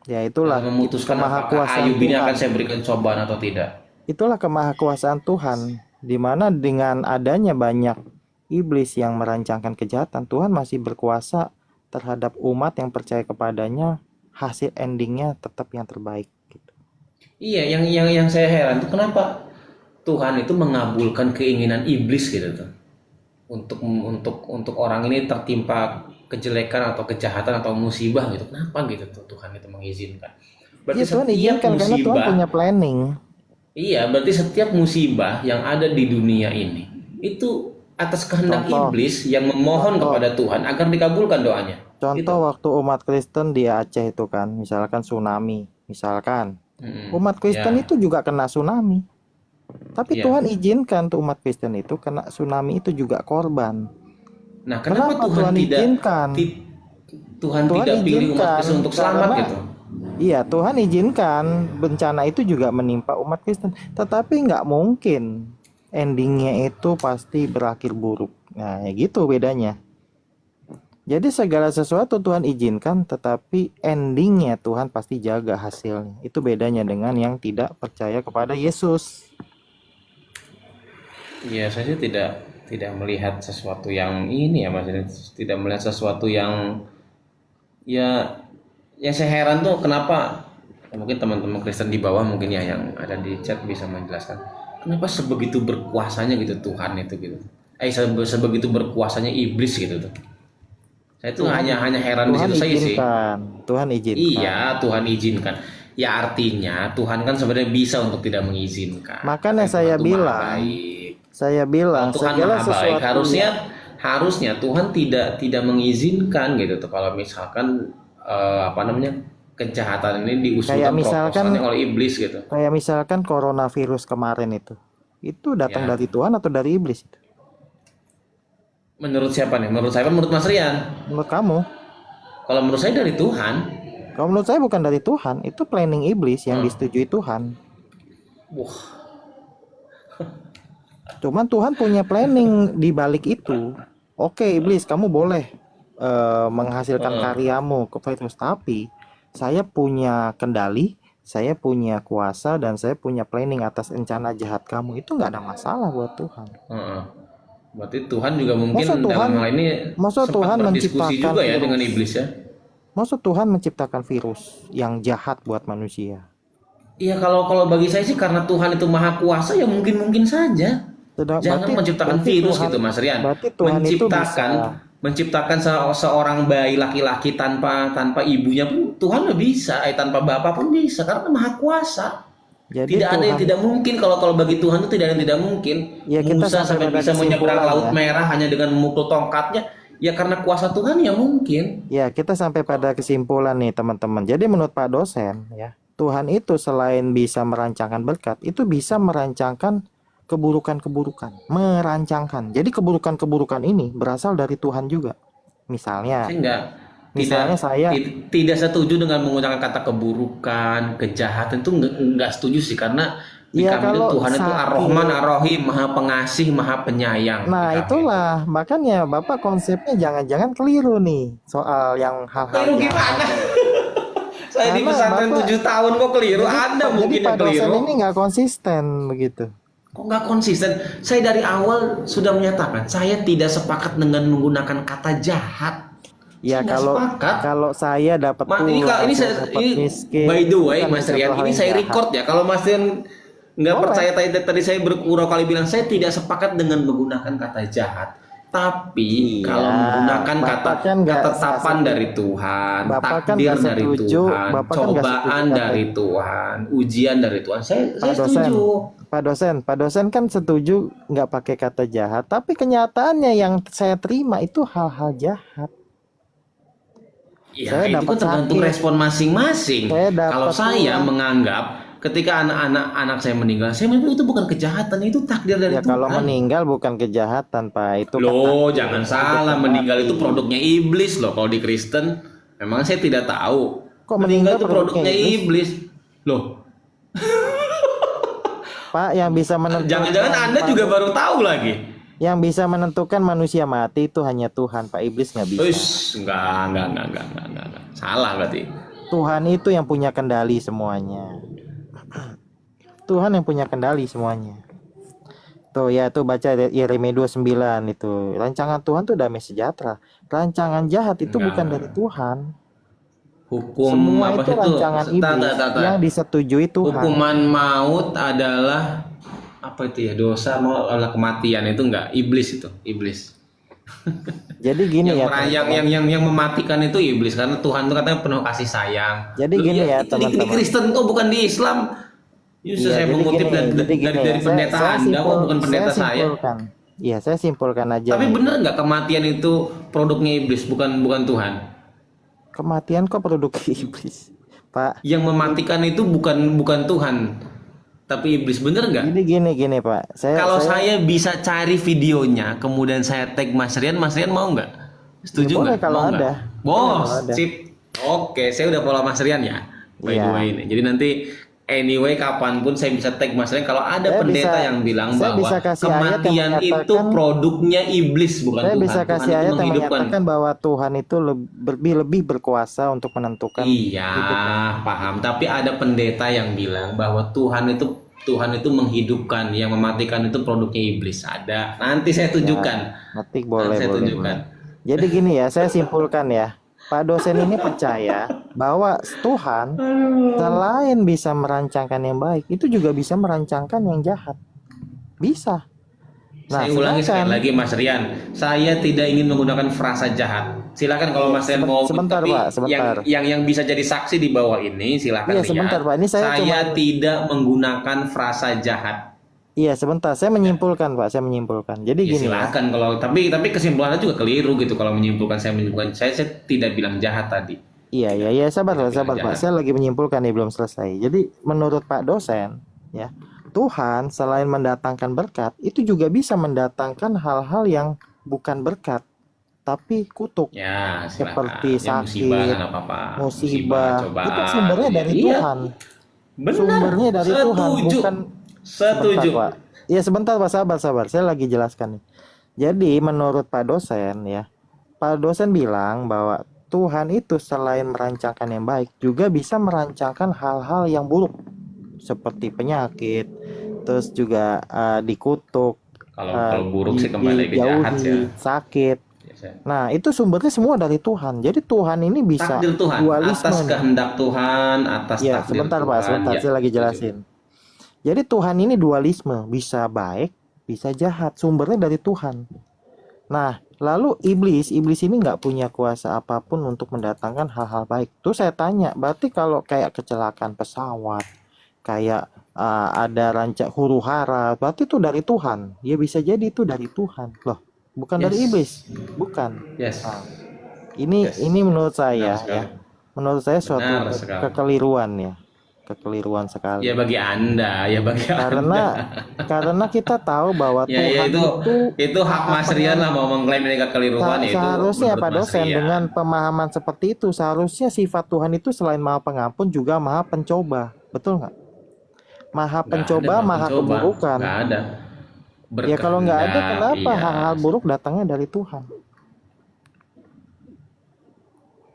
Ya itulah memutuskan apakah kemahakuasaan Ayub ini akan Tuhan. saya berikan cobaan atau tidak. Itulah kemahakuasaan Tuhan, di mana dengan adanya banyak iblis yang merancangkan kejahatan, Tuhan masih berkuasa terhadap umat yang percaya kepadanya, hasil endingnya tetap yang terbaik gitu. Iya, yang saya heran tuh kenapa Tuhan itu mengabulkan keinginan iblis gitu tuh, untuk orang ini tertimpa kejelekan atau kejahatan atau musibah gitu. Kenapa gitu tuh Tuhan itu mengizinkan? Berarti Iya, Tuhan setiap izinkan karena Tuhan musibah, punya planning. iya, berarti setiap musibah yang ada di dunia ini itu atas kehendak Contoh, iblis yang memohon contoh, kepada Tuhan agar dikabulkan doanya. Gitu. contoh waktu umat Kristen di Aceh itu kan, misalkan tsunami, misalkan umat Kristen Ya, itu juga kena tsunami. Tapi ya. Tuhan izinkan tuh umat Kristen itu kena tsunami itu juga korban. Nah, kenapa Kenapa Tuhan Tuhan tidak izinkan? ti- Tuhan Tuhan tidak pilih umat izinkan Kristen untuk selamat karena gitu? iya, Tuhan izinkan bencana itu juga menimpa umat Kristen. Tetapi nggak mungkin endingnya itu pasti berakhir buruk. Nah, ya gitu bedanya. Jadi segala sesuatu Tuhan izinkan, tetapi endingnya Tuhan pasti jaga hasilnya. Itu bedanya dengan yang tidak percaya kepada Yesus. Ya, saya sih tidak melihat sesuatu yang ini ya, Mas. Tidak melihat sesuatu yang, ya, yang saya heran tuh kenapa, mungkin teman-teman Kristen di bawah mungkin ya yang ada di chat bisa menjelaskan kenapa sebegitu berkuasanya gitu Tuhan itu gitu. Sebegitu berkuasanya iblis gitu tuh. Saya tuh Tuhan hanya heran di Tuhan situ saja sih. izinkan, Tuhan izinkan. Iya, Tuhan izinkan. Ya artinya Tuhan kan sebenarnya bisa untuk tidak mengizinkan. Makanya Kan Tuhan tuh maha baik. saya Kalau bilang Tuhan segala maha baik, sesuatu harusnya Tuhan tidak mengizinkan gitu tuh kalau misalkan apa namanya, kejahatan ini kayak diusulkan misalkan proposalnya oleh iblis gitu. kayak misalkan coronavirus kemarin itu. Itu datang Ya. dari Tuhan atau dari iblis? Menurut siapa nih? Menurut saya, menurut Mas Rian. Menurut kamu? Kalau menurut saya dari Tuhan. Kalau menurut saya bukan dari Tuhan, itu planning iblis yang Hmm. disetujui Tuhan. Wah, Cuman Tuhan punya planning di balik itu. Oke, iblis, kamu boleh menghasilkan Hmm. karyamu ke virus, tapi saya punya kendali, saya punya kuasa, dan saya punya planning atas rencana jahat kamu. Itu nggak ada masalah buat Tuhan. Heeh. Berarti Tuhan juga mungkin Masa Tuhan- dalam hal ini masa sempat Tuhan berdiskusi menciptakan juga ya virus? dengan iblis ya. Maksud Tuhan menciptakan virus yang jahat buat manusia? Iya, kalau bagi saya sih karena Tuhan itu maha kuasa ya mungkin saja. Jangan menciptakan virus Tuhan- gitu Mas Rian. Berarti Tuhan itu Menciptakan seorang bayi laki-laki tanpa ibunya pun Tuhan bisa, tanpa bapak pun bisa karena maha kuasa. Jadi Tidak ada yang Tuhan- tidak mungkin, kalau bagi Tuhan itu tidak ada yang tidak mungkin. Ya, kita Musa sampai sampai pada bisa menyeberang kesimpulan laut ya. merah hanya dengan memukul tongkatnya, ya karena kuasa Tuhan ya mungkin. Ya, kita sampai pada kesimpulan nih teman-teman. Jadi menurut Pak dosen ya, Tuhan itu selain bisa merancangkan berkat, itu bisa merancangkan keburukan-keburukan. Merancangkan. Jadi keburukan-keburukan ini berasal dari Tuhan juga. Misalnya, Saya Misalnya saya- tidak setuju dengan menggunakan kata keburukan, kejahatan itu nggak setuju sih karena di Ya, kami itu kalau Tuhan itu sakit. Ar-Rahman Ar-Rahim, Maha Pengasih, Maha Penyayang. nah Di kami. itulah makanya Bapak konsepnya jangan-jangan keliru nih soal yang hal-hal Keliru yang- gimana? Saya di Karena pesantren Bapak- 7 tahun kok keliru. Anda mungkin Jadi Pak yang dosen keliru. ini nggak konsisten begitu. Kok nggak konsisten? Saya dari awal sudah menyatakan saya tidak sepakat dengan menggunakan kata jahat. Ya Saya nggak kalau sepakat. kalau saya dapat Ini uang, ini saya dapat ini miskin, by the way bukan Mas satu Rian, hal ini yang saya jahat. record ya. Kalau Mas Rian nggak Boleh. percaya tadi saya berkurang kali bilang saya tidak sepakat dengan menggunakan kata jahat. Tapi Iya, kalau menggunakan Bapak kan nggak ketetapan setuju. dari Tuhan, Bapak kan takdir nggak dari setuju, Tuhan, Bapak kan nggak cobaan setuju dari Tuhan, ujian dari Tuhan, saya Pak dosen, setuju. Pak dosen kan setuju nggak pakai kata jahat, tapi kenyataannya yang saya terima itu hal-hal jahat. Ya, Saya itu dapat kan tergantung sakit. respon masing-masing. Saya dapat Kalau saya uang. menganggap ketika anak saya meninggal, saya menganggap itu bukan kejahatan, itu takdir dari Ya Tuhan. kalau meninggal bukan kejahatan Pak, itu kan Loh, takdir. jangan salah, Itu meninggal itu mati. produknya iblis loh. Kalau di Kristen, memang saya tidak tahu. Kok meninggal meninggal itu produknya produknya iblis. Loh, Pak yang bisa menentukan. jangan-jangan Anda juga baru tahu lagi. Yang bisa menentukan manusia mati itu hanya Tuhan, Pak. Iblis nggak bisa. Wis, enggak. Salah berarti. Tuhan itu yang punya kendali semuanya. Tuhan yang punya kendali semuanya. Tuh ya, tuh baca Yeremia 29 itu. Rancangan Tuhan tuh damai sejahtera. Rancangan jahat itu Enggak. bukan dari Tuhan. Hukum Semua apa itu itu? rancangan iblis yang disetujui Tuhan. Hukuman maut adalah apa itu ya? Dosa mau adalah kematian, itu enggak iblis itu, iblis. Jadi gini ya, yang mematikan itu iblis karena Tuhan itu katanya penuh kasih sayang. Jadi Loh, gini ya, itu di teman-teman. Kristen kok bukan di Islam. Justru Iya, saya jadi mengutip gini, dari jadi gini ya, pendeta Anda kok bukan pendeta saya. simpulkan. Iya, saya simpulkan aja. Tapi nih. benar nggak kematian itu produknya iblis, bukan Tuhan? Kematian kok produk iblis, Pak. Yang mematikan itu bukan Tuhan, tapi iblis, bener nggak? Gini Pak. Kalau saya bisa cari videonya, kemudian saya tag Mas Rian mau nggak? Setuju Ya, boleh nggak? kalau Mau nggak? ada. Bos, Boleh kalau ada. sip. Oke, saya udah follow Mas Rian ya. By the Iya. way ini. Jadi nanti anyway kapanpun saya bisa tag Mas Rian kalau ada Saya pendeta bisa- yang bilang saya bahwa bisa kasih ayat yang kematian itu menyatakan- produknya iblis bukan Saya Tuhan. bisa Tuhan kasih itu ayat yang menghidupkan. menyatakan bahwa Tuhan itu lebih berkuasa untuk menentukan. Iya, paham. Tapi ada pendeta yang bilang bahwa Tuhan itu menghidupkan, yang mematikan itu produknya iblis. Ada. Nanti saya tunjukkan. Ngetik boleh, Saya boleh, tunjukkan. boleh. Jadi gini ya, saya simpulkan ya. Pak dosen ini percaya bahwa Tuhan selain bisa merancangkan yang baik, itu juga bisa merancangkan yang jahat. Bisa. Nah, Saya ulangi sekali sedangkan- lagi Mas Rian, saya tidak ingin menggunakan frasa jahat. Silakan kalau Mas Rian mau, Sebentar, tapi Pak, sebentar. yang bisa jadi saksi di bawah ini silakan Iya, lihat. sebentar, Pak. Ini saya cuma- tidak menggunakan frasa jahat. Iya, sebentar. Saya menyimpulkan, Pak. Saya menyimpulkan. Jadi Ya, gini ya. silakan kalau tapi kesimpulannya juga keliru gitu kalau menyimpulkan. Saya tidak bilang jahat tadi. Iya, sabar Tidak Pak. bilang jahat. Saya lagi menyimpulkan nih, belum selesai. Jadi menurut Pak dosen, ya, Tuhan selain mendatangkan berkat, itu juga bisa mendatangkan hal-hal yang bukan berkat, tapi kutuk. Ya, Seperti silakan. Ya musibah sakit, kan apa-apa. Musibah, musibah. Itu cobaan. sumbernya Iya, dari iya. Tuhan. Benar. Sumbernya dari Tuhan, Setuju. bukan. Sebentar, Setuju. Pak. Ya, sebentar, Pak. Sabar. Saya lagi jelaskan nih. Jadi, menurut Pak dosen ya, Pak dosen bilang bahwa Tuhan itu selain merancangkan yang baik, juga bisa merancangkan hal-hal yang buruk, seperti penyakit, terus juga dikutuk, Kalau buruk sih kembali ke jahat sih ya. dijauhi, sakit. Biasanya. Nah, itu sumbernya semua dari Tuhan. Jadi Tuhan ini bisa Takdir Tuhan, dualisme atas nih. kehendak Tuhan, atas Ya, takdir sebentar Pak, Tuhan. sebentar. Ya, Saya lagi setuju. jelasin. Jadi Tuhan ini dualisme, bisa baik, bisa jahat. Sumbernya dari Tuhan. Nah, lalu iblis ini nggak punya kuasa apapun untuk mendatangkan hal-hal baik. Tuh saya tanya, berarti kalau kayak kecelakaan pesawat, kayak ada rancak huru hara, berarti itu dari Tuhan. Ya bisa jadi itu dari Tuhan. Loh, bukan dari iblis. Yes. Bukan. Yes. Nah, ini Yes. menurut Benar saya sekali. ya. Menurut saya suatu Benar sekali. kekeliruan ya. Kekeliruan sekali. Ya bagi Anda, ya bagi Karena Anda. kita tahu bahwa Ya, Tuhan itu hak Maha Mas Rian lah Penyayang. mau mengklaim ini kekeliruan ya itu Seharusnya menurut Pak Mas dosen dengan Rian. pemahaman seperti itu, seharusnya sifat Tuhan itu selain Maha Pengampun juga Maha Pencoba. Betul nggak? Maha Nggak ada Pencoba, Bang Maha pencoba, Keburukan. nggak ada. Ya kalau nggak ada, Berkehendak, kenapa iya. hal-hal buruk datangnya dari Tuhan?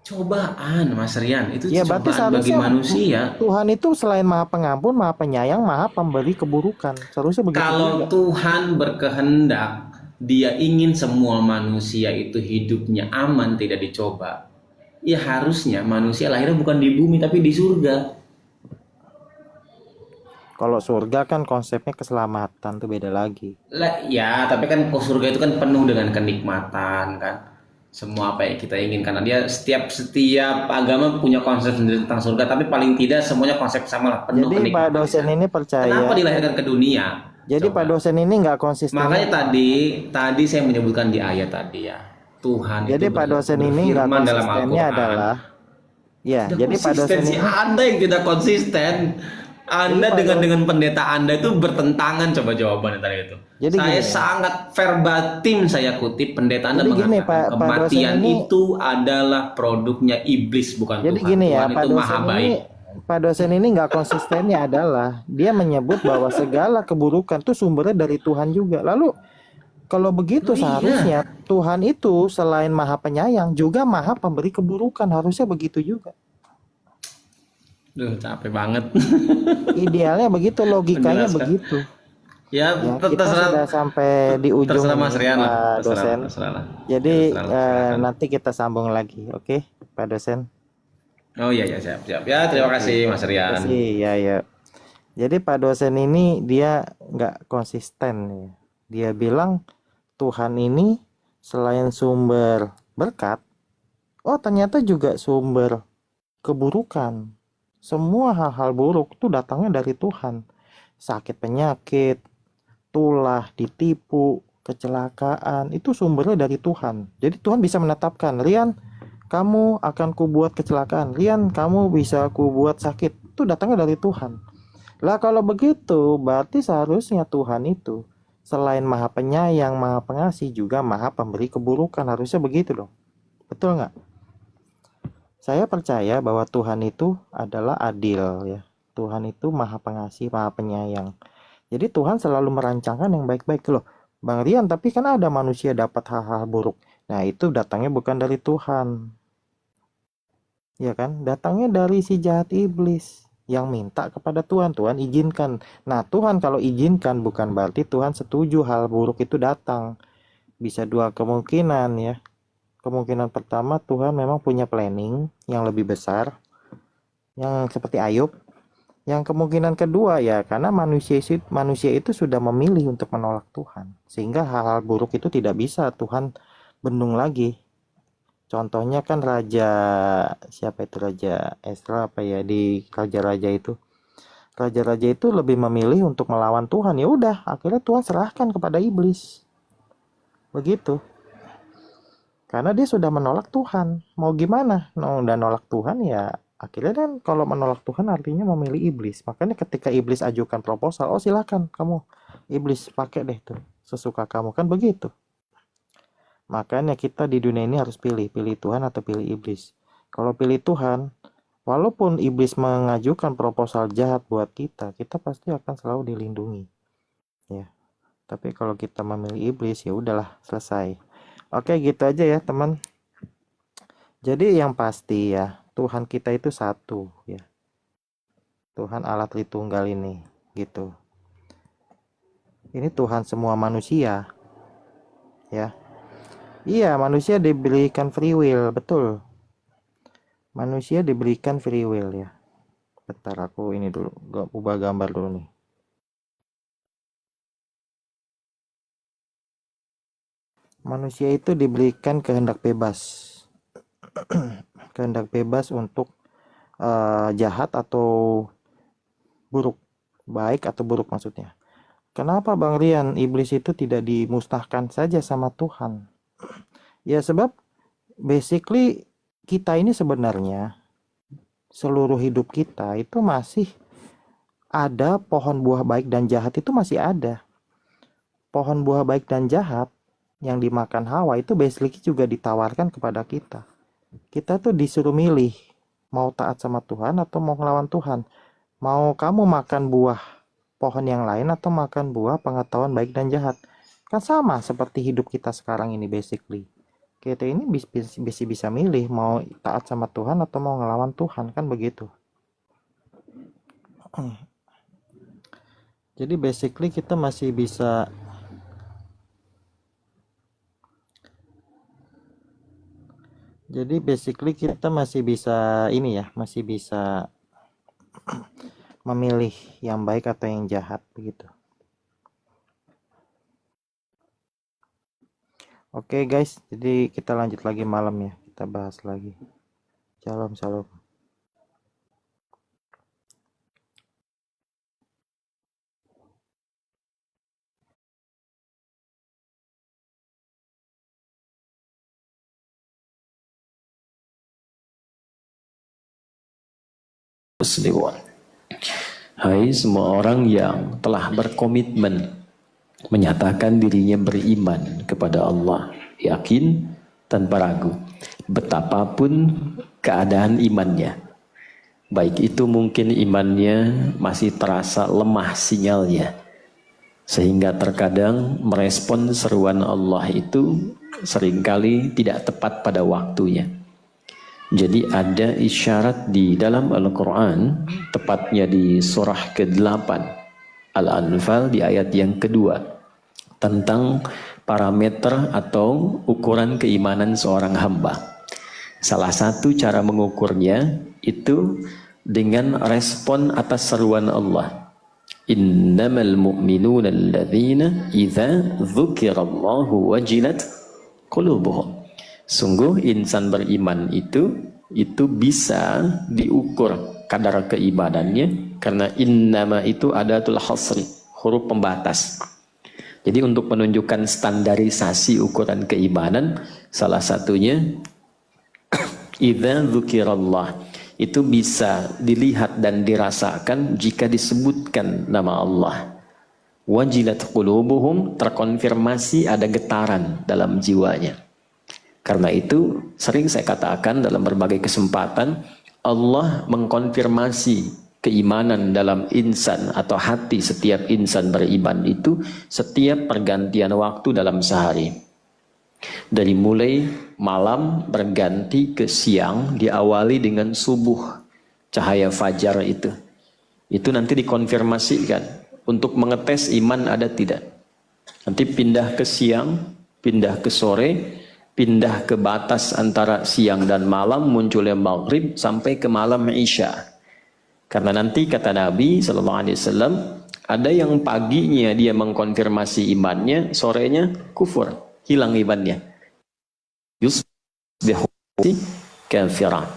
Cobaan Mas Rian, itu Ya berarti cobaan bagi seharusnya manusia. Tuhan itu selain Maha Pengampun, Maha Penyayang, Maha Pemberi keburukan. Seharusnya begitu Kalau juga. Tuhan berkehendak, Dia ingin semua manusia itu hidupnya aman, tidak dicoba. Ya harusnya manusia lahirnya bukan di bumi tapi di surga. Kalau surga kan konsepnya keselamatan tuh beda lagi. Lah, ya, tapi kan surga itu kan penuh dengan kenikmatan kan. Semua apa yang kita inginkan. Dia setiap agama punya konsep sendiri tentang surga, tapi paling tidak semuanya konsep sama lah, penuh Jadi Pak kenikmatan. dosen ini percaya. Kenapa dilahirkan ke dunia? Jadi Coba. Pak dosen ini nggak konsisten. Makanya tadi saya menyebutkan di ayat tadi ya. Tuhan Jadi itu Pak dosen ini nggak berfirman dalam konsistennya Al-Quran. adalah, ya. Tidak Jadi Pak dosen konsistensi ini, Anda yang tidak konsisten. Anda Pak dengan pendeta Anda itu bertentangan, coba jawabannya tadi itu. Jadi Saya gini. sangat verbatim saya kutip pendeta Anda Jadi gini, mengatakan Pak kematian dosen ini- itu adalah produknya iblis bukan jadi Tuhan. gini ya, Tuhan Pak itu maha dosen ini, baik. Pak dosen ini nggak konsistennya adalah dia menyebut bahwa segala keburukan itu sumbernya dari Tuhan juga. Lalu kalau begitu Oh, iya. seharusnya Tuhan itu selain Maha Penyayang juga Maha Pemberi keburukan, harusnya begitu juga. Duh, capek banget. Idealnya begitu, logikanya Menjelaskan. begitu. Ya, Ya, kita terserah, sudah sampai di ujung terserah Mas nih, Rian lah. Pak dosen. Terserah lah. Jadi Terserah lah, silakan. nanti kita sambung lagi, oke, Pak dosen. Oh iya ya, siap. Ya, terima kasih Mas Rian. Ya. Jadi Pak dosen ini dia nggak konsisten nih. Dia bilang Tuhan ini selain sumber berkat, oh ternyata juga sumber keburukan. Semua hal-hal buruk itu datangnya dari Tuhan. Sakit penyakit, tulah, ditipu, kecelakaan, itu sumbernya dari Tuhan. Jadi Tuhan bisa menetapkan, Rian, kamu akan kubuat kecelakaan. Rian, kamu bisa kubuat sakit. Itu datangnya dari Tuhan. Lah kalau begitu, berarti seharusnya Tuhan itu selain Maha Penyayang, Maha Pengasih, juga Maha Pemberi keburukan. Harusnya begitu dong. Betul nggak? Saya percaya bahwa Tuhan itu adalah adil ya. Tuhan itu Maha Pengasih, Maha Penyayang. Jadi Tuhan selalu merancangkan yang baik-baik loh. Bang Rian, tapi kan ada manusia dapat hal-hal buruk. Nah, itu datangnya bukan dari Tuhan. Ya kan? Datangnya dari si jahat iblis yang minta kepada Tuhan. Tuhan izinkan. Nah, Tuhan kalau izinkan bukan berarti Tuhan setuju hal buruk itu datang. Bisa dua kemungkinan ya. Kemungkinan pertama, Tuhan memang punya planning yang lebih besar, yang seperti Ayub. Yang kemungkinan kedua ya, karena manusia itu sudah memilih untuk menolak Tuhan, sehingga hal-hal buruk itu tidak bisa Tuhan bendung lagi. Contohnya kan siapa itu, Raja Esra apa ya, di raja-raja itu. Raja-raja itu lebih memilih untuk melawan Tuhan. Ya udah, akhirnya Tuhan serahkan kepada iblis. Begitu. Karena dia sudah menolak Tuhan. Mau gimana? Udah nolak Tuhan ya Akhirnya kan kalau menolak Tuhan artinya memilih iblis. Makanya ketika iblis ajukan proposal, oh silakan kamu iblis pakai deh tuh sesuka kamu, kan begitu. Makanya kita di dunia ini harus pilih Tuhan atau pilih iblis. Kalau pilih Tuhan, walaupun iblis mengajukan proposal jahat buat kita pasti akan selalu dilindungi. Ya. Tapi kalau kita memilih iblis, ya udahlah, selesai. Oke, gitu aja ya, teman. Jadi yang pasti ya, Tuhan kita itu satu ya. Tuhan Allah Tritunggal ini, gitu. Ini Tuhan semua manusia. Ya. Iya, manusia diberikan free will, betul. Manusia diberikan free will ya. Bentar, aku ini dulu, ubah gambar dulu nih. Manusia itu diberikan kehendak bebas. Kehendak bebas untuk jahat atau buruk. Baik atau buruk maksudnya. Kenapa Bang Rian iblis itu tidak dimusnahkan saja sama Tuhan? Ya sebab basically kita ini sebenarnya seluruh hidup kita itu masih ada pohon buah baik dan jahat itu masih ada. Pohon buah baik dan jahat yang dimakan Hawa itu basically juga ditawarkan kepada kita. Kita tuh disuruh milih mau taat sama Tuhan atau mau ngelawan Tuhan. Mau kamu makan buah pohon yang lain atau makan buah pengetahuan baik dan jahat. Kan sama seperti hidup kita sekarang ini basically. Kita ini bisa milih mau taat sama Tuhan atau mau ngelawan Tuhan, kan begitu. Jadi basically kita masih bisa ini ya, masih bisa memilih yang baik atau yang jahat begitu. Oke guys, jadi kita lanjut lagi malam ya. Kita bahas lagi. Shalom, shalom. Muslimun. Hai semua orang yang telah berkomitmen menyatakan dirinya beriman kepada Allah, yakin tanpa ragu, betapapun keadaan imannya. Baik itu mungkin imannya masih terasa lemah sinyalnya, sehingga terkadang merespon seruan Allah itu seringkali tidak tepat pada waktunya. Jadi ada isyarat di dalam Al-Quran, tepatnya di surah ke-8 Al-Anfal di ayat yang kedua, tentang parameter atau ukuran keimanan seorang hamba. Salah satu cara mengukurnya itu dengan respon atas seruan Allah. Innamal mu'minuna alladzina idza dzukirallahu wajilat qulubuhum. Sungguh insan beriman itu bisa diukur kadar keimanannya, karena innama itu adatul hasri, huruf pembatas. Jadi untuk menunjukkan standarisasi ukuran keimanan, salah satunya idza dzukirallah, itu bisa dilihat dan dirasakan jika disebutkan nama Allah. Wajilat qulubuhum, terkonfirmasi ada getaran dalam jiwanya. Karena itu sering saya katakan dalam berbagai kesempatan, Allah mengkonfirmasi keimanan dalam insan atau hati setiap insan beriman itu setiap pergantian waktu dalam sehari. Dari mulai malam berganti ke siang, diawali dengan subuh, cahaya fajar itu nanti dikonfirmasikan untuk mengetes iman ada tidak. Nanti pindah ke siang, pindah ke sore, pindah ke batas antara siang dan malam, munculnya maghrib sampai ke malam isya. Karena nanti kata Nabi SAW, ada yang paginya dia mengkonfirmasi imannya, sorenya kufur, hilang imannya. Yusbihu kafiran.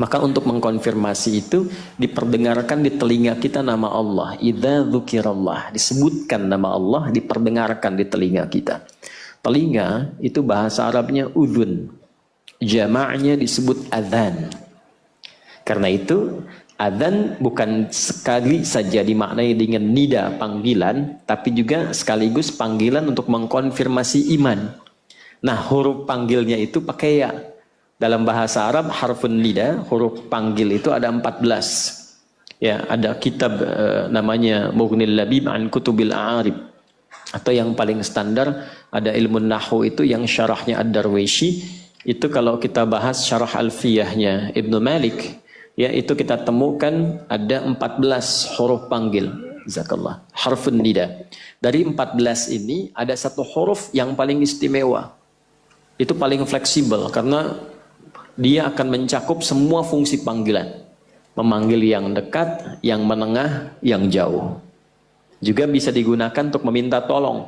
Maka untuk mengkonfirmasi itu diperdengarkan di telinga kita nama Allah. Idza dzukirallah, disebutkan nama Allah, diperdengarkan di telinga kita. Telinga itu bahasa Arabnya udhun, jamaknya disebut adzan. Karena itu adzan bukan sekali saja dimaknai dengan nida panggilan, tapi juga sekaligus panggilan untuk mengkonfirmasi iman. Nah, huruf panggilnya itu pakai ya. Dalam bahasa Arab harfun nida, huruf panggil itu ada 14. Ya, ada kitab namanya Mughnil Labib an Kutubil A'arib. Atau yang paling standar ada ilmu nahwu itu yang syarahnya Ad-Darwishi. Itu kalau kita bahas syarah alfiyahnya Ibnu Malik, ya itu kita temukan ada 14 huruf panggil. Jazakallah. Harfun nida. Dari 14 ini ada satu huruf yang paling istimewa. Itu paling fleksibel karena dia akan mencakup semua fungsi panggilan. Memanggil yang dekat, yang menengah, yang jauh. Juga bisa digunakan untuk meminta tolong.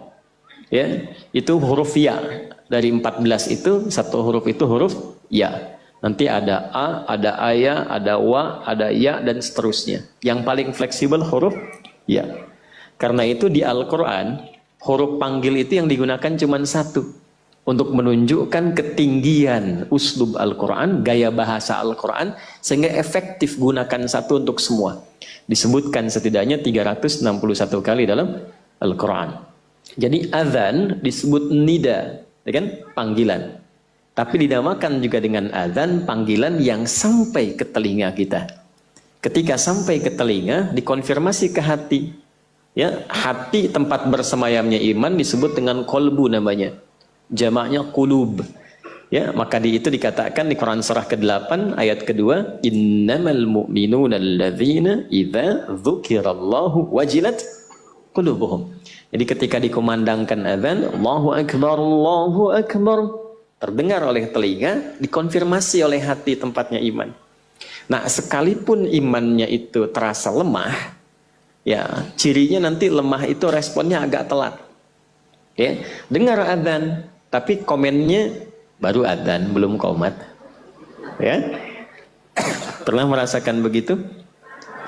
Ya, itu huruf ya. Dari 14 itu, satu huruf itu huruf ya. Nanti ada a, ada aya, ada wa, ada ya, dan seterusnya. Yang paling fleksibel huruf ya. Karena itu di Al-Quran, huruf panggil itu yang digunakan cuma satu. Untuk menunjukkan ketinggian uslub Al-Quran, gaya bahasa Al-Quran, sehingga efektif gunakan satu untuk semua. Disebutkan setidaknya 361 kali dalam Al-Quran. Jadi azan disebut nida, ya kan? Panggilan. Tapi dinamakan juga dengan azan panggilan yang sampai ke telinga kita. Ketika sampai ke telinga, dikonfirmasi ke hati. Ya, hati tempat bersemayamnya iman disebut dengan kolbu namanya. Jamaknya qulub. Ya, maka itu dikatakan di Quran surah ke-8 ayat kedua, innamal mu'minuna alladzina idza dzukirallahu wajilat qulubuhum. Jadi ketika dikumandangkan azan, Allahu akbar, terdengar oleh telinga, dikonfirmasi oleh hati tempatnya iman. Nah, sekalipun imannya itu terasa lemah, ya, cirinya nanti lemah itu responnya agak telat. Ya, dengar azan, tapi komennya baru adzan, belum qomat. Ya, pernah merasakan begitu?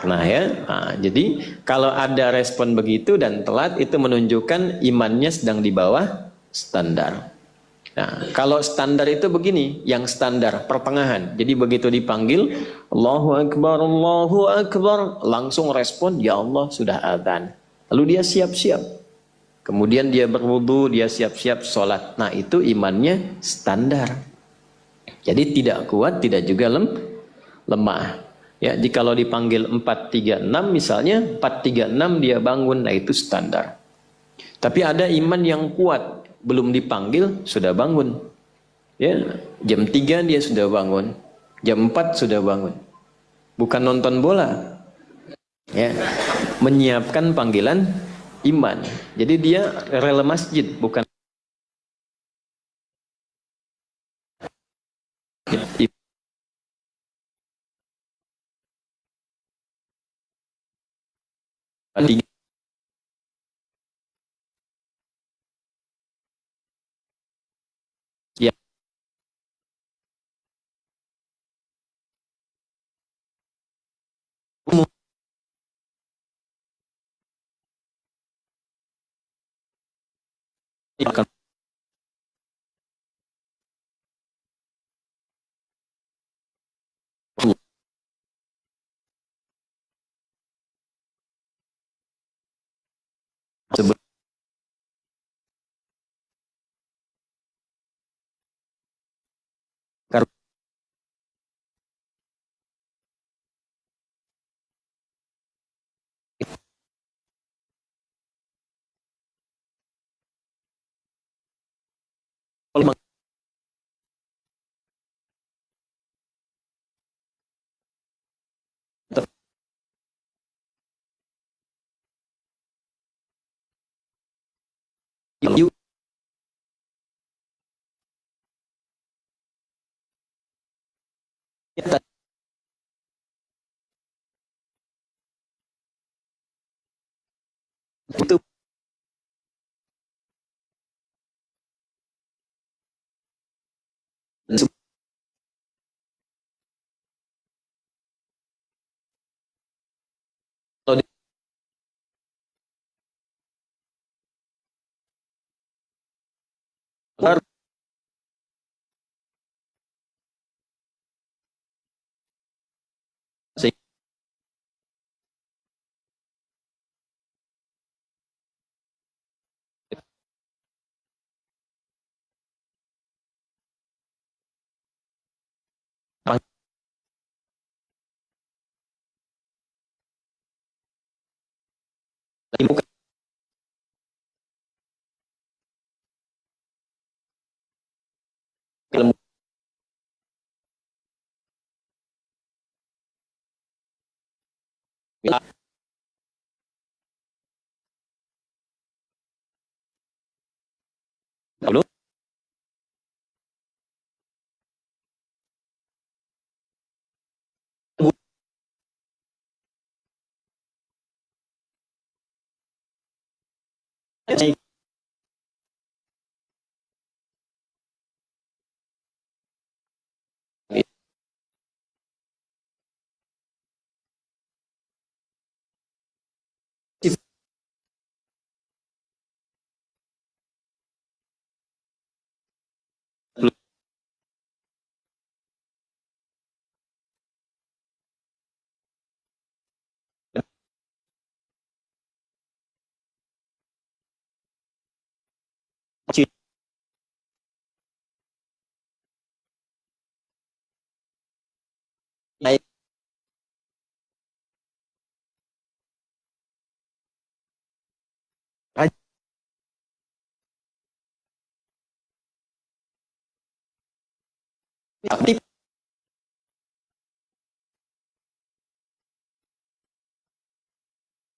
Nah ya, jadi kalau ada respon begitu dan telat, itu menunjukkan imannya sedang di bawah standar. Nah, kalau standar itu begini, yang standar pertengahan. Jadi begitu dipanggil, Allahu Akbar, langsung respon, ya Allah sudah adzan. Lalu dia siap-siap. Kemudian dia berwudu, dia siap-siap sholat. Nah itu imannya standar. Jadi tidak kuat, tidak juga lemah. Ya, jikalau dipanggil 436 misalnya, 436 dia bangun, nah itu standar. Tapi ada iman yang kuat, belum dipanggil sudah bangun. Ya, jam 3 dia sudah bangun, jam 4 sudah bangun. Bukan nonton bola. Ya, menyiapkan panggilan iman. Jadi dia rela masjid, bukan ya. Akan itu Aktif.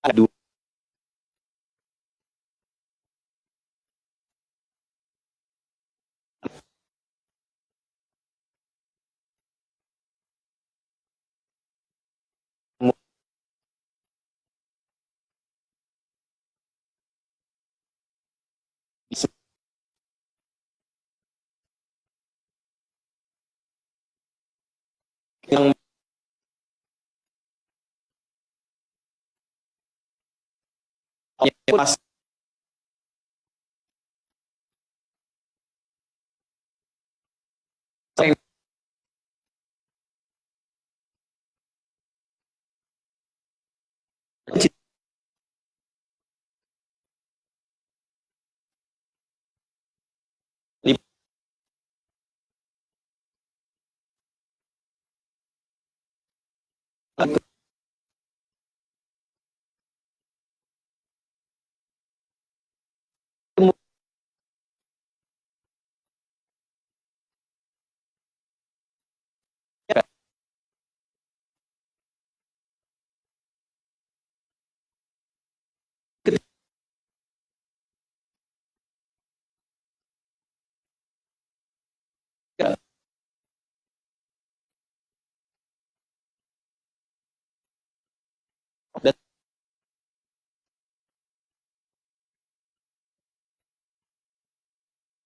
Aduh. Yang pas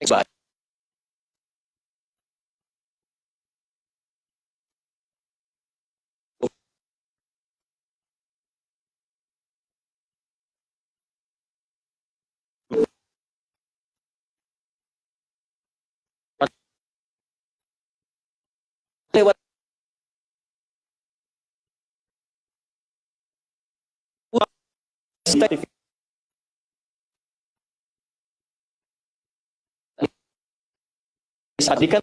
baik. Lewat step tadi kan